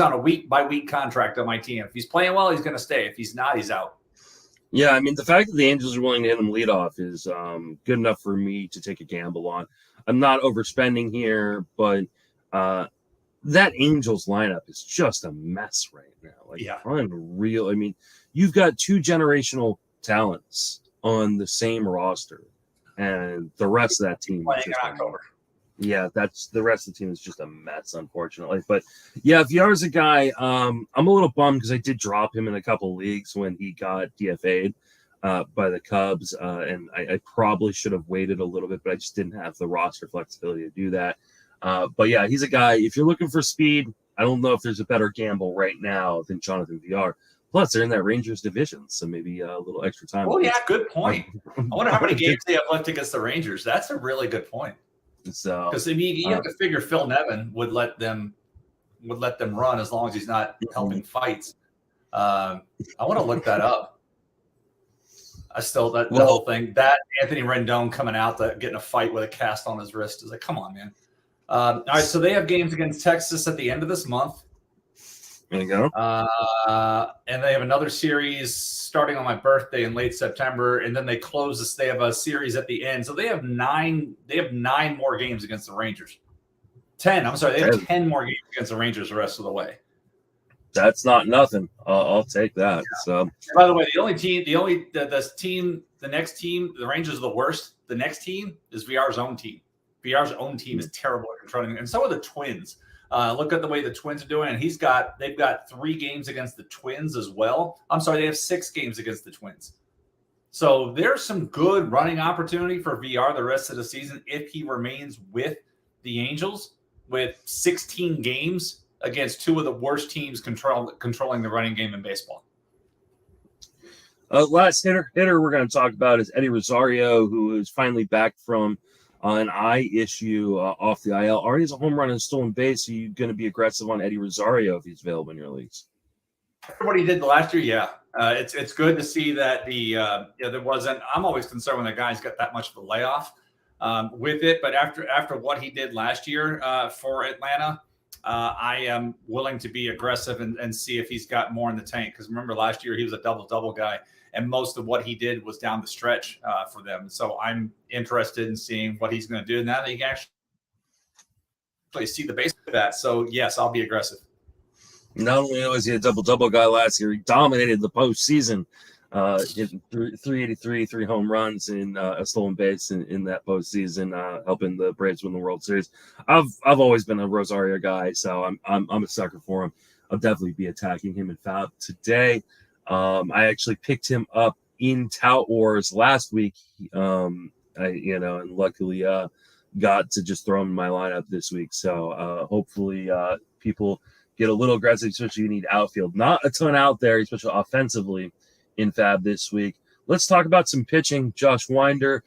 on a week by week contract on my team. If he's playing well, he's going to stay. If he's not, he's out. Yeah, I mean, the fact that the Angels are willing to hit him leadoff is good enough for me to take a gamble on. I'm not overspending here, but that Angels lineup is just a mess right now. Like, unreal. I mean, you've got 2 generational talents on the same roster, and the rest of that team is just October. Yeah, that's the rest of the team is just a mess, unfortunately. But yeah, Villar's a guy. I'm a little bummed because I did drop him in a couple leagues when he got DFA'd by the Cubs, and I probably should have waited a little bit, but I just didn't have the roster flexibility to do that. But yeah, he's a guy. If you're looking for speed, I don't know if there's a better gamble right now than Jonathan Villar. Plus, they're in that Rangers division, so maybe a little extra time. Oh yeah, good point. I wonder how many games they have left against the Rangers. That's a really good point. So, because I mean, you have to figure Phil Nevin would let them run as long as he's not helping fights. I want to look that up. The whole thing, that Anthony Rendon coming out, getting a fight with a cast on his wrist is like, come on, man. All right, so they have games against Texas at the end of this month. There you go. And they have another series starting on my birthday in late September, and then they close this. They have a series at the end, so they have 9. They have 9 more games against the Rangers. 10. I'm sorry, they have 10 more games against the Rangers the rest of the way. That's not nothing. I'll take that. Yeah. So, by the way, the next team, the Rangers are the worst. The next team is VR's own team. VR's own team is terrible at controlling, and so are the Twins. Look at the way the Twins are doing, and they've got 3 games against the Twins as well. I'm sorry, they have 6 games against the Twins. So there's some good running opportunity for VR the rest of the season if he remains with the Angels with 16 games against 2 of the worst teams controlling the running game in baseball. Last hitter we're going to talk about is Eddie Rosario, who is finally back from an eye issue off the IL. Already has a home run and stolen base. So you're going to be aggressive on Eddie Rosario if he's available in your leagues. What he did last year, yeah. It's good to see that there wasn't. I'm always concerned when the guy's got that much of a layoff with it. But after what he did last year for Atlanta, I am willing to be aggressive and see if he's got more in the tank. Because remember, last year he was a double-double guy. And most of what he did was down the stretch for them. So I'm interested in seeing what he's going to do now that he can actually see the base of that. So, yes, I'll be aggressive. Not only was he a double-double guy last year, he dominated the postseason, hitting 383, 3 home runs in a stolen base in that postseason, helping the Braves win the World Series. I've always been a Rosario guy, so I'm a sucker for him. I'll definitely be attacking him in FAAB today. I actually picked him up in Tout Wars last week, and luckily got to just throw him in my lineup this week. So hopefully people get a little aggressive, especially you need outfield. Not a ton out there, especially offensively in FAAB this week. Let's talk about some pitching. Josh Winder,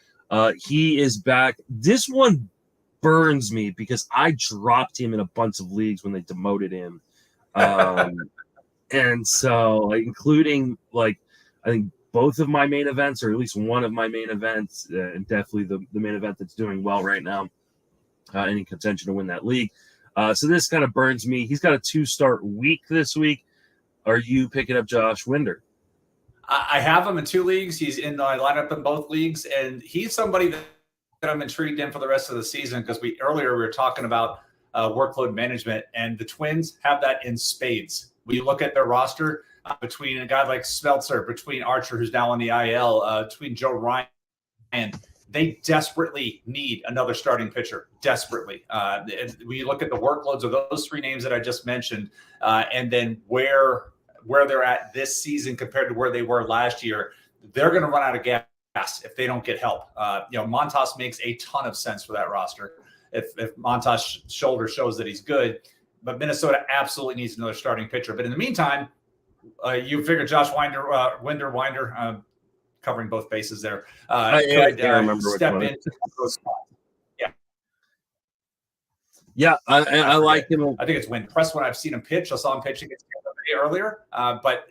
he is back. This one burns me because I dropped him in a bunch of leagues when they demoted him. And so, including, I think both of my main events, or at least one of my main events, and definitely the main event that's doing well right now, and in contention to win that league. So this kind of burns me. He's got a 2-start week this week. Are you picking up Josh Winder? I have him in 2 leagues. He's in my lineup in both leagues, and he's somebody that I'm intrigued in for the rest of the season because we were talking about workload management, and the Twins have that in spades. When you look at their roster, between a guy like Smeltzer, between Archer, who's now on the IL, between Joe Ryan, they desperately need another starting pitcher. Desperately. When you look at the workloads of those 3 names that I just mentioned, and then where they're at this season compared to where they were last year, they're going to run out of gas if they don't get help. Montas makes a ton of sense for that roster. If Montas' shoulder shows that he's good, but Minnesota absolutely needs another starting pitcher. But in the meantime, you figure Josh Winder, covering both bases there, I can't remember step which one. into those spots. Yeah, I like him. I think it's Wind. Press when I've seen him pitch. I saw him pitch against Tampa earlier, but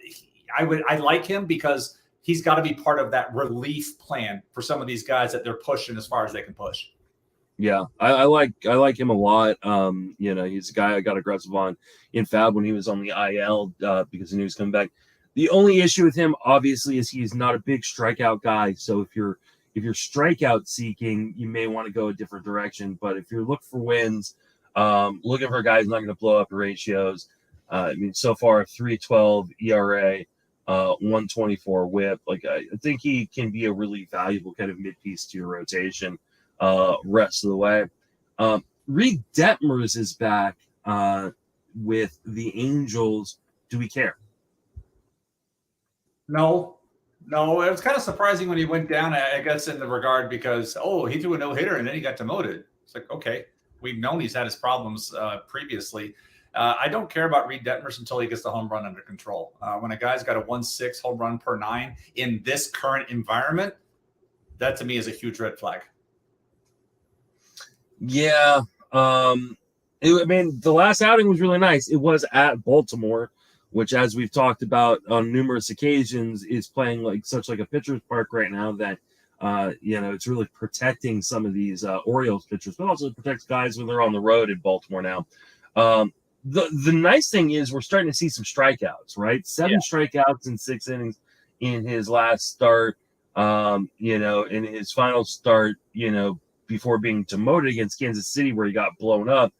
I like him because he's got to be part of that relief plan for some of these guys that they're pushing as far as they can push. Yeah, I like him a lot. He's a guy I got aggressive on in FAAB when he was on the IL because he knew he was coming back. The only issue with him, obviously, is he's not a big strikeout guy. So if you're strikeout seeking, you may want to go a different direction. But if you're looking for wins, looking for a guy who's not going to blow up your ratios, so far 3.12 ERA, 124 WHIP. Like I think he can be a really valuable kind of mid-piece to your rotation rest of the way. Reed Detmers is back with the Angels. Do we care? No, it was kind of surprising when he went down, I guess, in the regard because, he threw a no-hitter and then he got demoted. It's like, okay, we've known he's had his problems previously. I don't care about Reed Detmers until he gets the home run under control. When a guy's got a 1.6 home run per 9 in this current environment, that to me is a huge red flag. Yeah. The last outing was really nice. It was at Baltimore, which, as we've talked about on numerous occasions, is playing like a pitcher's park right now that, it's really protecting some of these Orioles pitchers, but also protects guys when they're on the road in Baltimore now. The nice thing is we're starting to see some strikeouts, right? 7 strikeouts in 6 innings in his last start, in his final start, before being demoted against Kansas City where he got blown up.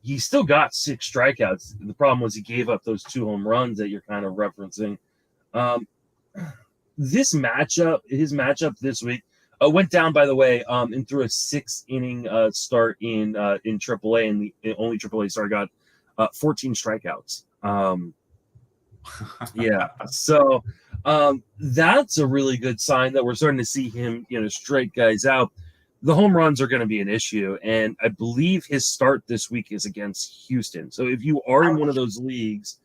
He still got 6 strikeouts. The problem was he gave up those 2 home runs that you're kind of referencing. His matchup this week went down, by the way, and threw a 6-inning start in AAA, and the only AAA start got 14 strikeouts. So that's a really good sign that we're starting to see him, strike guys out. The home runs are going to be an issue, and I believe his start this week is against Houston. So if you are in one of those leagues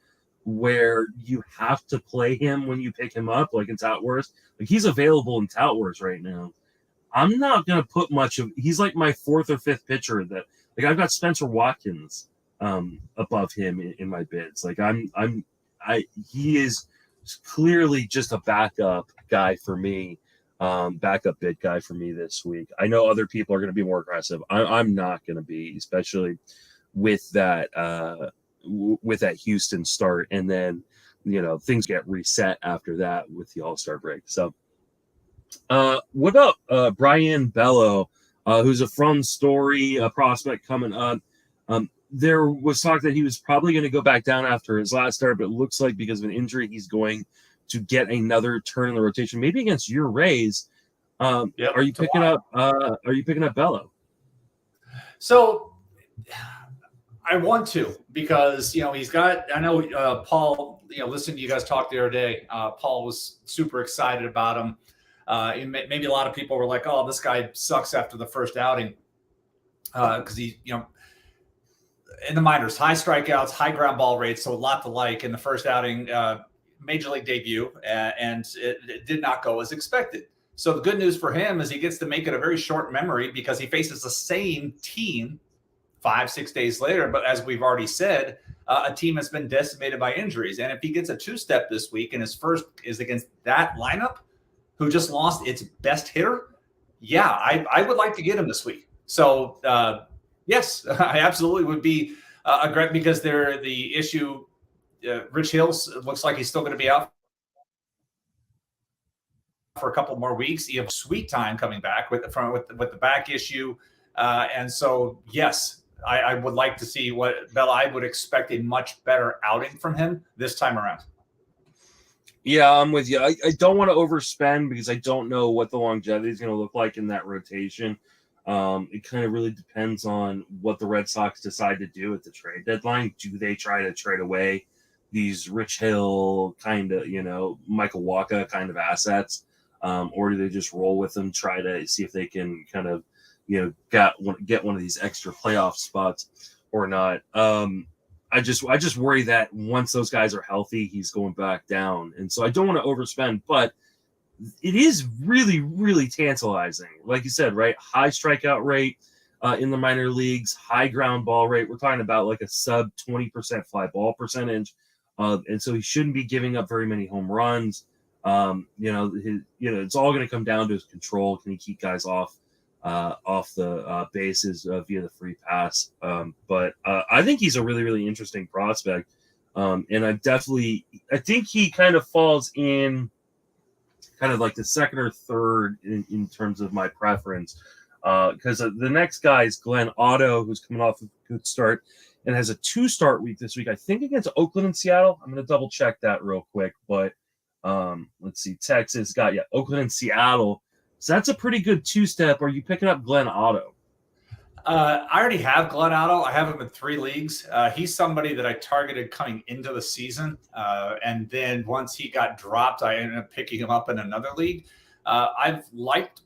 where you have to play him when you pick him up, like in Tout Wars, like he's available in Tout Wars right now, I'm not going to put much of. He's like my 4th or 5th pitcher that, like, I've got Spencer Watkins above him in my bids. Like he is clearly just a backup guy for me. Backup bid guy for me this week. I know other people are going to be more aggressive. I'm not going to be, especially with that Houston start, and then things get reset after that with the All-Star break. So, what about Brian Bello, who's a From Story prospect coming up? There was talk that he was probably going to go back down after his last start, but it looks like because of an injury, he's going to get another turn in the rotation, maybe against your Rays. Are you picking up Bello? So I want to, because he's got. I know Paul. Listening to you guys talk the other day, Paul was super excited about him. Maybe a lot of people were like, "Oh, this guy sucks after the first outing," because he, in the minors, high strikeouts, high ground ball rates, so a lot to like in the first outing. Major league debut, and it did not go as expected. So the good news for him is he gets to make it a very short memory because he faces the same team 5-6 days later. But as we've already said, a team has been decimated by injuries. And if he gets a 2-step this week and his first is against that lineup, who just lost its best hitter, I would like to get him this week. So yes, I absolutely would be a great, because they're the issue. Rich Hills looks like he's still going to be out for a couple more weeks. You have sweet time coming back with the back issue, and so yes, I would like to see what Bella. I would expect a much better outing from him this time around. Yeah, I'm with you. I don't want to overspend because I don't know what the longevity is going to look like in that rotation. It kind of really depends on what the Red Sox decide to do at the trade deadline. Do they try to trade away these Rich Hill kind of, Michael Wacha kind of assets, or do they just roll with them, try to see if they can kind of, get one of these extra playoff spots or not? I just worry that once those guys are healthy, he's going back down. And so I don't want to overspend, but it is really, really tantalizing. Like you said, right? High strikeout rate in the minor leagues, high ground ball rate. We're talking about like a sub 20% fly ball percentage. And so he shouldn't be giving up very many home runs. It's all going to come down to his control. Can he keep guys off the bases via the free pass? But I think he's a really, really interesting prospect. And I think he kind of falls in kind of like the second or third in terms of my preference. Because the next guy is Glenn Otto, who's coming off a good start and has a 2-start week this week, I think against Oakland and Seattle. I'm going to double check that real quick. But let's see. Texas got Oakland and Seattle. So that's a pretty good 2-step. Are you picking up Glenn Otto? I already have Glenn Otto. I have him in 3 leagues. He's somebody that I targeted coming into the season. And then once he got dropped, I ended up picking him up in another league. I've liked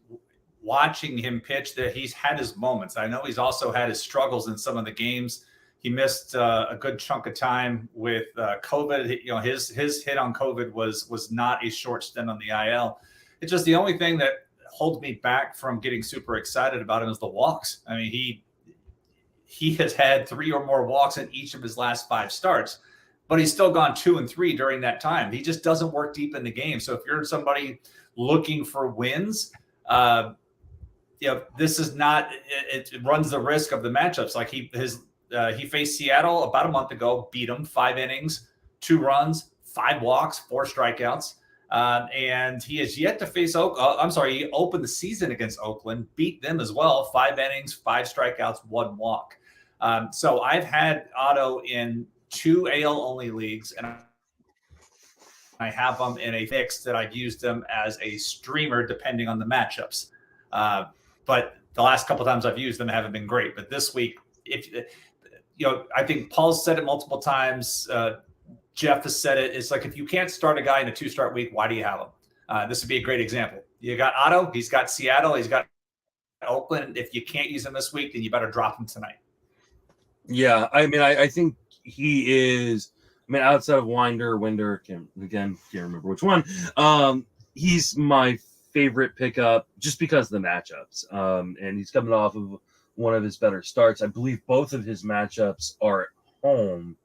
watching him pitch. That he's had his moments. I know he's also had his struggles in some of the games. He missed a good chunk of time with COVID. His hit on COVID was not a short stint on the IL. It's just the only thing that holds me back from getting super excited about him is the walks. I mean, he has had 3 or more walks in each of his last 5 starts, but he's still gone 2 and 3 during that time. He just doesn't work deep in the game. So if you're somebody looking for wins, this is not. It runs the risk of the matchups. Like he faced Seattle about a month ago, beat them 5 innings, 2 runs, 5 walks, 4 strikeouts. And he has yet to face he opened the season against Oakland, beat them as well, 5 innings, 5 strikeouts, 1 walk. So I've had Otto in 2 AL only leagues, and I have them in a mix that I've used them as a streamer depending on the matchups. But the last couple of times I've used them haven't been great. But this week, I think Paul's said it multiple times. Jeff has said it. It's like, if you can't start a guy in a 2-start week, why do you have him? This would be a great example. You got Otto, he's got Seattle, he's got Oakland. If you can't use him this week, then you better drop him tonight. Yeah, I mean, I think he is. I mean, outside of Winder, can't remember which one. He's my favorite pickup just because of the matchups. And he's coming off of one of his better starts. I believe both of his matchups are at home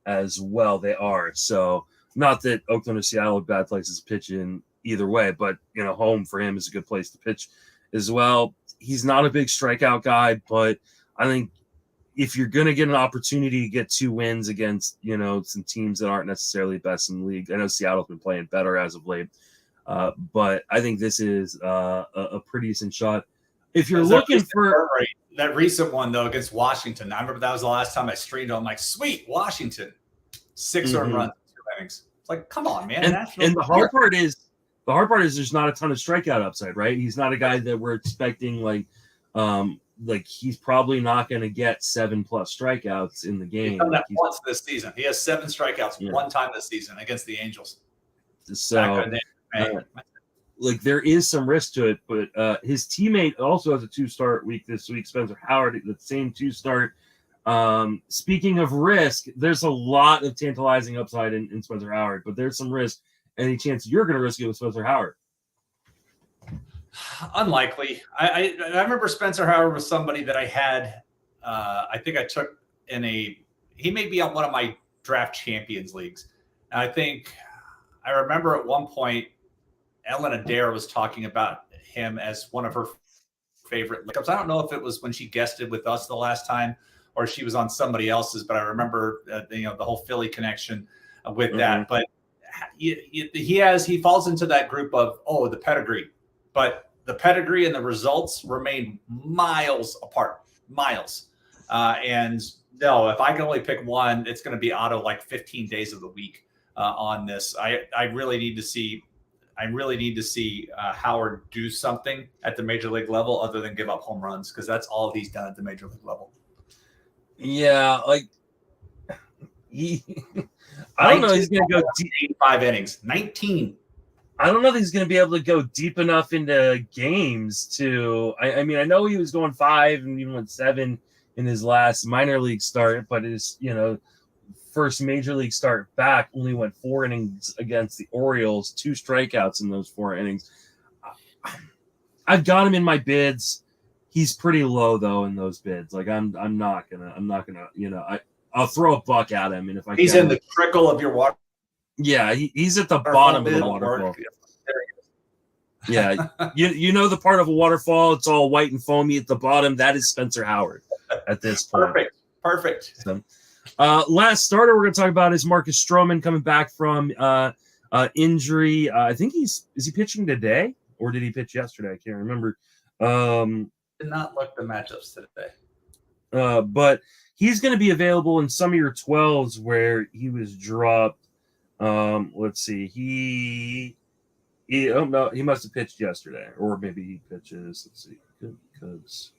as well. They are. So not that Oakland or Seattle are bad places to pitch in either way, but home for him is a good place to pitch as well. He's not a big strikeout guy, but I think if you're going to get an opportunity to get 2 wins against, some teams that aren't necessarily best in the league, I know Seattle's been playing better as of late, but I think this is a pretty decent shot. If you're looking for that recent one though against Washington, I remember that was the last time I streamed. I'm like, sweet, Washington, 6 earned runs, 2 innings. It's like, come on, man. And the hard part is there's not a ton of strikeout upside, right? He's not a guy that we're expecting like he's probably not going to get 7+ strikeouts in the game. He's done that once this season. He has 7 strikeouts one time this season against the Angels. So there is some risk to it, but his teammate also has a 2-start week this week, Spencer Howard, the same 2-start. Speaking of risk, there's a lot of tantalizing upside in Spencer Howard, but there's some risk. Any chance you're going to risk it with Spencer Howard? Unlikely. I remember Spencer Howard was somebody that I had. I think I took he may be on one of my draft champions leagues. And I remember at one point, Ellen Adair was talking about him as one of her favorite pickups. I don't know if it was when she guested with us the last time or she was on somebody else's, but I remember the whole Philly connection with that. But he falls into that group of the pedigree, but the pedigree and the results remain miles apart, and no, if I can only pick one, it's going to be Otto like 15 days of the week on this. I really need to see Howard do something at the major league level other than give up home runs, because that's all he's done at the major league level. Yeah, I don't know. He's going to go deep. 5 innings, 19. I don't know that he's going to be able to go deep enough into games to. I mean, I know he was going 5 and even went 7 in his last minor league start, but his first major league start back, only went 4 innings against the Orioles, 2 strikeouts in those 4 innings. I've got him in my bids. He's pretty low though in those bids. Like I'm not gonna, I'll throw a buck at him, and if he's in the trickle of your water. Yeah, he's at the bottom of the waterfall. Yeah, you know the part of a waterfall, it's all white and foamy at the bottom. That is Spencer Howard at this point. Perfect. So, last starter we're going to talk about is Marcus Stroman coming back from injury. I think is he pitching today or did he pitch yesterday? I can't remember. Did not look the matchups today. But he's going to be available in some of your 12s where he was dropped. Let's see. He must have pitched yesterday, or maybe he pitches. Let's see, because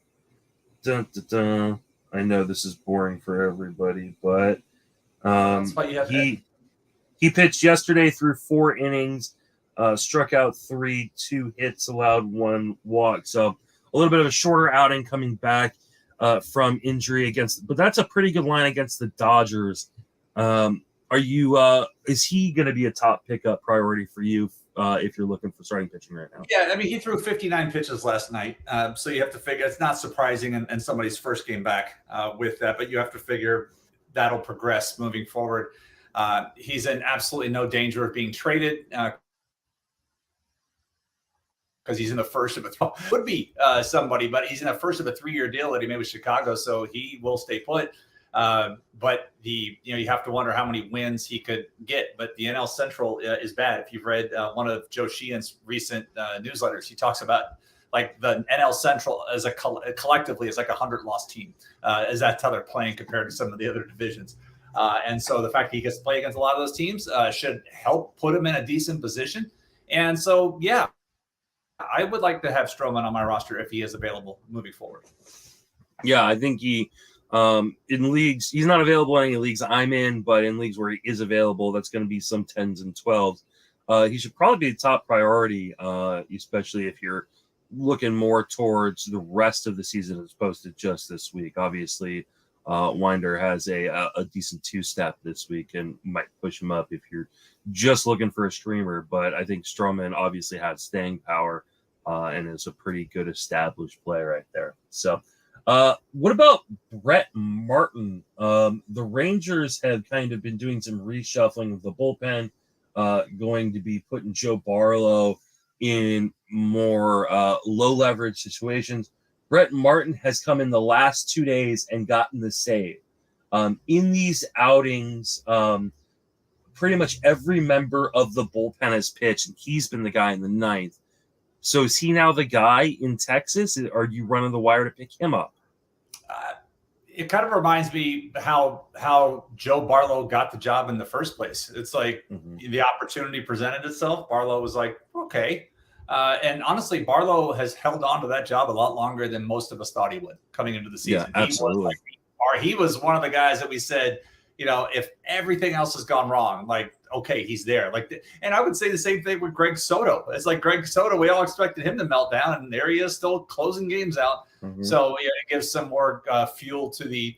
I know this is boring for everybody, but he pitched yesterday through 4 innings, struck out 3, 2 hits, allowed 1 walk. So a little bit of a shorter outing coming back from injury but that's a pretty good line against the Dodgers. Is he going to be a top pickup priority for you if you're looking for starting pitching right now? Yeah, I mean, he threw 59 pitches last night. So you have to figure it's not surprising in somebody's first game back with that, but you have to figure that'll progress moving forward. He's in absolutely no danger of being traded because he's in the first of would be somebody, but he's in the first of a 3-year deal that he made with Chicago, so he will stay put. But you have to wonder how many wins he could get. But the NL Central is bad. If you've read one of Joe Sheehan's recent newsletters, he talks about like the NL Central as collectively is like a 100-loss team, as that's how they're playing compared to some of the other divisions. And so the fact that he gets to play against a lot of those teams should help put him in a decent position. And so, yeah, I would like to have Stroman on my roster if he is available moving forward. Yeah, I think he. In leagues, he's not available in any leagues I'm in, but in leagues where he is available, that's going to be some 10s and 12s. He should probably be a top priority, especially if you're looking more towards the rest of the season as opposed to just this week. Obviously, Winder has a decent 2-step this week and might push him up if you're just looking for a streamer. But I think Stroman obviously has staying power and is a pretty good established play right there. So. What about Brett Martin? The Rangers have kind of been doing some reshuffling of the bullpen, going to be putting Joe Barlow in more low leverage situations. Brett Martin has come in the last 2 days and gotten the save. In these outings, pretty much every member of the bullpen has pitched, and he's been the guy in the 9th. So is he now the guy in Texas? Are you running the wire to pick him up? It kind of reminds me how Joe Barlow got the job in the first place. It's like the opportunity presented itself. Barlow was like, okay. And honestly, Barlow has held on to that job a lot longer than most of us thought he would coming into the season. Yeah, absolutely. He was one of the guys that we said, if everything else has gone wrong, like, okay, he's there. And I would say the same thing with Greg Soto. It's like Greg Soto, we all expected him to melt down, and there he is still closing games out. So it gives some more fuel to the,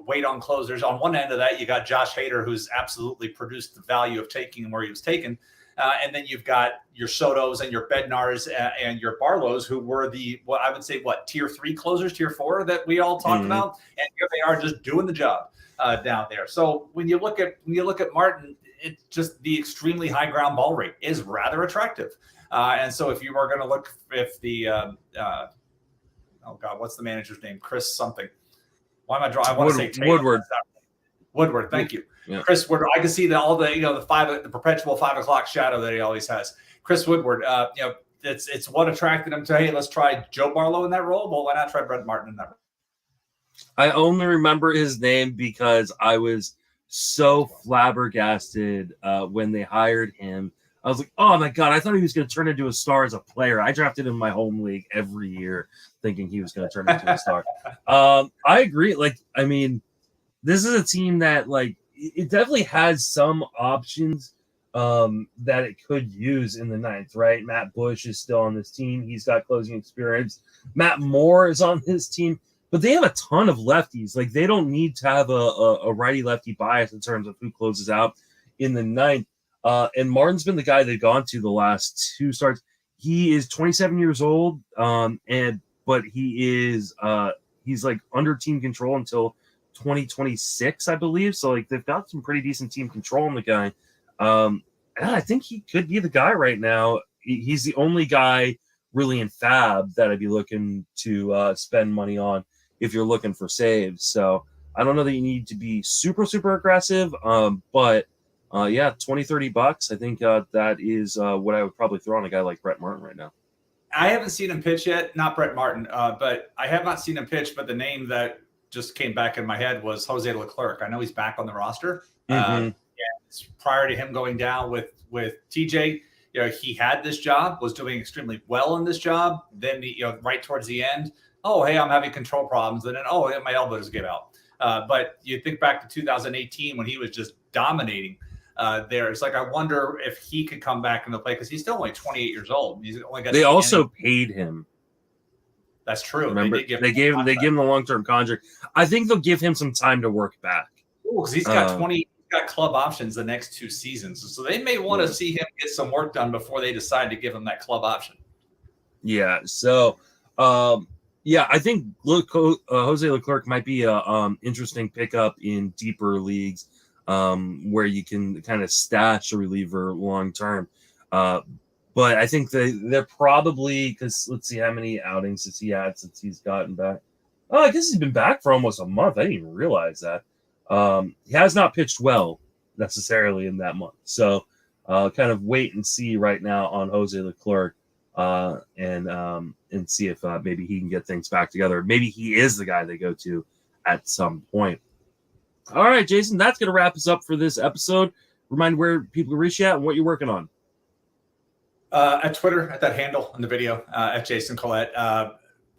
wait on closers. On one end of that, you got Josh Hader, who's absolutely produced the value of taking him where he was taken. And then you've got your Sotos and your Bednars and your Barlows, who were I would say, tier 3 closers, tier 4 that we all talked about. And here they are just doing the job down there. So when you look at Martin, it's just the extremely high ground ball rate is rather attractive. And so if you are going to look, if the, what's the manager's name? Chris something. Why am I drawing? I want to say Tatum. Woodward. Thank you. Yeah. Chris Woodward. I can see the perpetual 5 o'clock shadow that he always has. Chris Woodward. It's what attracted him to, hey, let's try Joe Barlow in that role. Well, why not try Brett Martin in that role? I only remember his name because I was so flabbergasted when they hired him. I was like, oh my God, I thought he was going to turn into a star as a player. I drafted him in my home league every year thinking he was going to turn into a star. I agree. This is a team that, it definitely has some options that it could use in the 9th, right? Matt Bush is still on this team. He's got closing experience. Matt Moore is on his team. but they have a ton of lefties. Like, they don't need to have a righty-lefty bias in terms of who closes out in the ninth. And Martin's been the guy they've gone to the last 2 starts. He is 27 years old, but he's like under team control until 2026, I believe. So like they've got some pretty decent team control on the guy. And I think he could be the guy right now. He's the only guy really in FAAB that I'd be looking to spend money on if you're looking for saves. So I don't know that you need to be super, super aggressive, but yeah, $20-$30. I think that is what I would probably throw on a guy like Brett Martin right now. I haven't seen him pitch yet. Not Brett Martin, but I have not seen him pitch. But the name that just came back in my head was Jose Leclerc. I know he's back on the roster. Prior to him going down with TJ, he had this job, was doing extremely well in this job. Then, right towards the end, oh, hey, I'm having control problems. And then, oh, my elbow just gave out. But you think back to 2018 when he was just dominating there. It's like, I wonder if he could come back into play because he's still only 28 years old. He's only got. They also paid him. That's true. Remember, they gave him the long-term contract. I think they'll give him some time to work back. Because he's got got club options the next 2 seasons. So they may want to see him get some work done before they decide to give him that club option. Yeah. So, I think Jose Leclerc might be a interesting pickup in deeper leagues where you can kind of stash a reliever long term. But I think they're probably, because let's see how many outings has he had since he's gotten back. Oh, I guess he's been back for almost a month. I didn't even realize that. He has not pitched well necessarily in that month. So kind of wait and see right now on Jose Leclerc and see if maybe he can get things back together. Maybe he is the guy they go to at some point. All right, Jason, that's going to wrap us up for this episode. Remind where people can reach you at and what you're working on. At Twitter, at that handle in the video, at Jason Collette.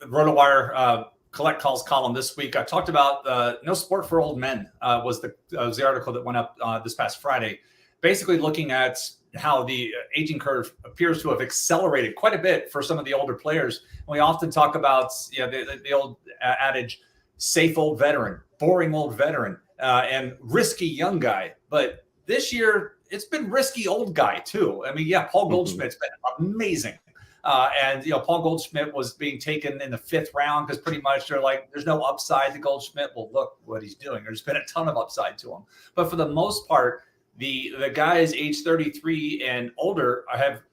RotoWire Collette Calls column this week. I talked about No Sport for Old Men was the article that went up this past Friday, basically looking at how the aging curve appears to have accelerated quite a bit for some of the older players. And we often talk about the old adage, safe old veteran, boring old veteran, and risky young guy. But this year, it's been risky old guy too. I mean, Paul Goldschmidt's been amazing. And Paul Goldschmidt was being taken in the 5th round because pretty much they're like, there's no upside to Goldschmidt. Well, look what he's doing. There's been a ton of upside to him. But for the most part, the guys age 33 and older have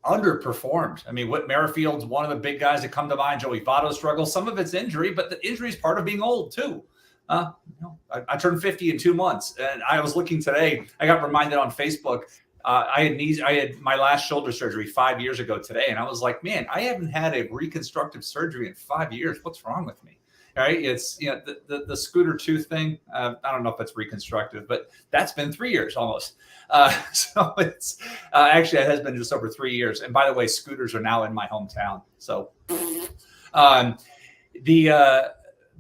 underperformed. I mean, Whit Merrifield's one of the big guys that come to mind. Joey Votto struggles. Some of it's injury, but the injury is part of being old too. I turned 50 in 2 months, and I was looking today. I got reminded on Facebook. I had my last shoulder surgery 5 years ago today, and I was like, man, I haven't had a reconstructive surgery in 5 years. What's wrong with me? All right, it's the scooter tooth thing. I don't know if that's reconstructive, but that's been 3 years almost. So it's actually it has been just over 3 years. And by the way, scooters are now in my hometown. So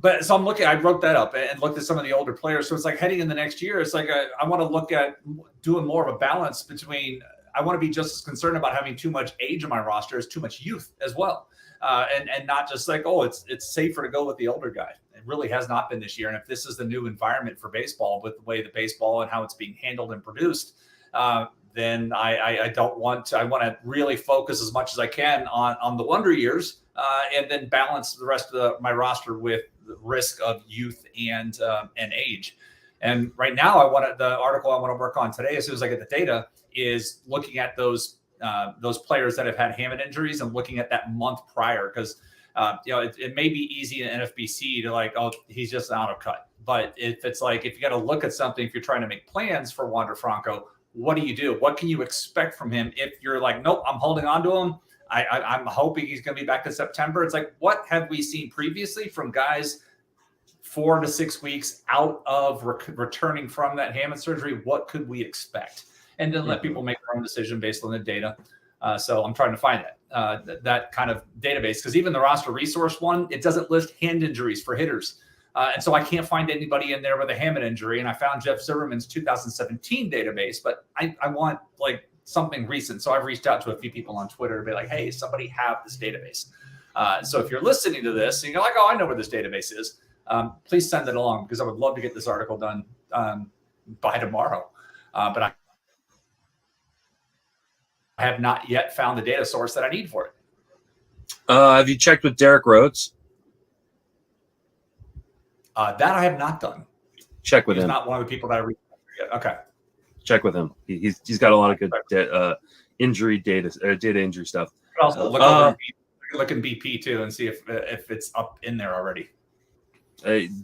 But so I'm looking, I wrote that up and looked at some of the older players. So it's like heading in the next year, it's like I want to look at doing more of a balance between, I want to be just as concerned about having too much age on my roster as too much youth as well. And not just like, oh, it's safer to go with the older guy. It really has not been this year. And if this is the new environment for baseball with the way the baseball and how it's being handled and produced, then I don't want to, I want to really focus as much as I can on the wonder years and then balance the rest of my roster with the risk of youth and age. And right now the article I want to work on today, as soon as I get the data, is looking at those players that have had hamate injuries and looking at that month prior. Because, it may be easy in NFBC to like, oh, he's just out of cut. But if it's like, if you got to look at something, if you're trying to make plans for Wander Franco, what do you do? What can you expect from him? If you're like, nope, I'm holding on to him. I'm hoping he's going to be back in September. It's like, what have we seen previously from guys 4 to 6 weeks out of returning from that hamate surgery? What could we expect? And then let people make their own decision based on the data. So I'm trying to find that kind of database, because even the roster resource one, it doesn't list hand injuries for hitters. And so I can't find anybody in there with a hamate injury. And I found Jeff Zimmerman's 2017 database, but I want like something recent. So I've reached out to a few people on Twitter to be like, hey, somebody have this database. So if you're listening to this and you're like, oh, I know where this database is, please send it along because I would love to get this article done by tomorrow. But I have not yet found the data source that I need for it. Have you checked with Derek Rhodes? That I have not done. Check with him. He's not one of the people that I reached out to yet. Okay. Check with him. He's got a lot of good injury data injury stuff. Also look in BP too and see if it's up in there already.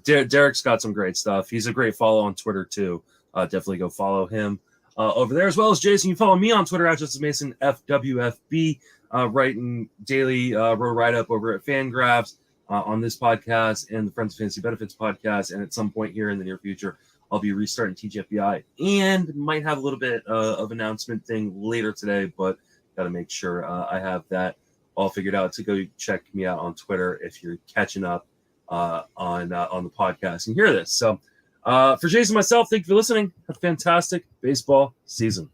Derek's got some great stuff. He's a great follow on Twitter too. Definitely go follow him over there, as well as Jason. You follow me on Twitter at Justice Mason FWFB, writing daily road write up over at Fangraphs on this podcast and the Friends of Fantasy Benefits podcast. And at some point here in the near future, I'll be restarting TGFBI and might have a little bit of announcement thing later today, but got to make sure I have that all figured out. So go check me out on Twitter if you're catching up on the podcast and hear this. So for Jason and myself, thank you for listening. Have a fantastic baseball season.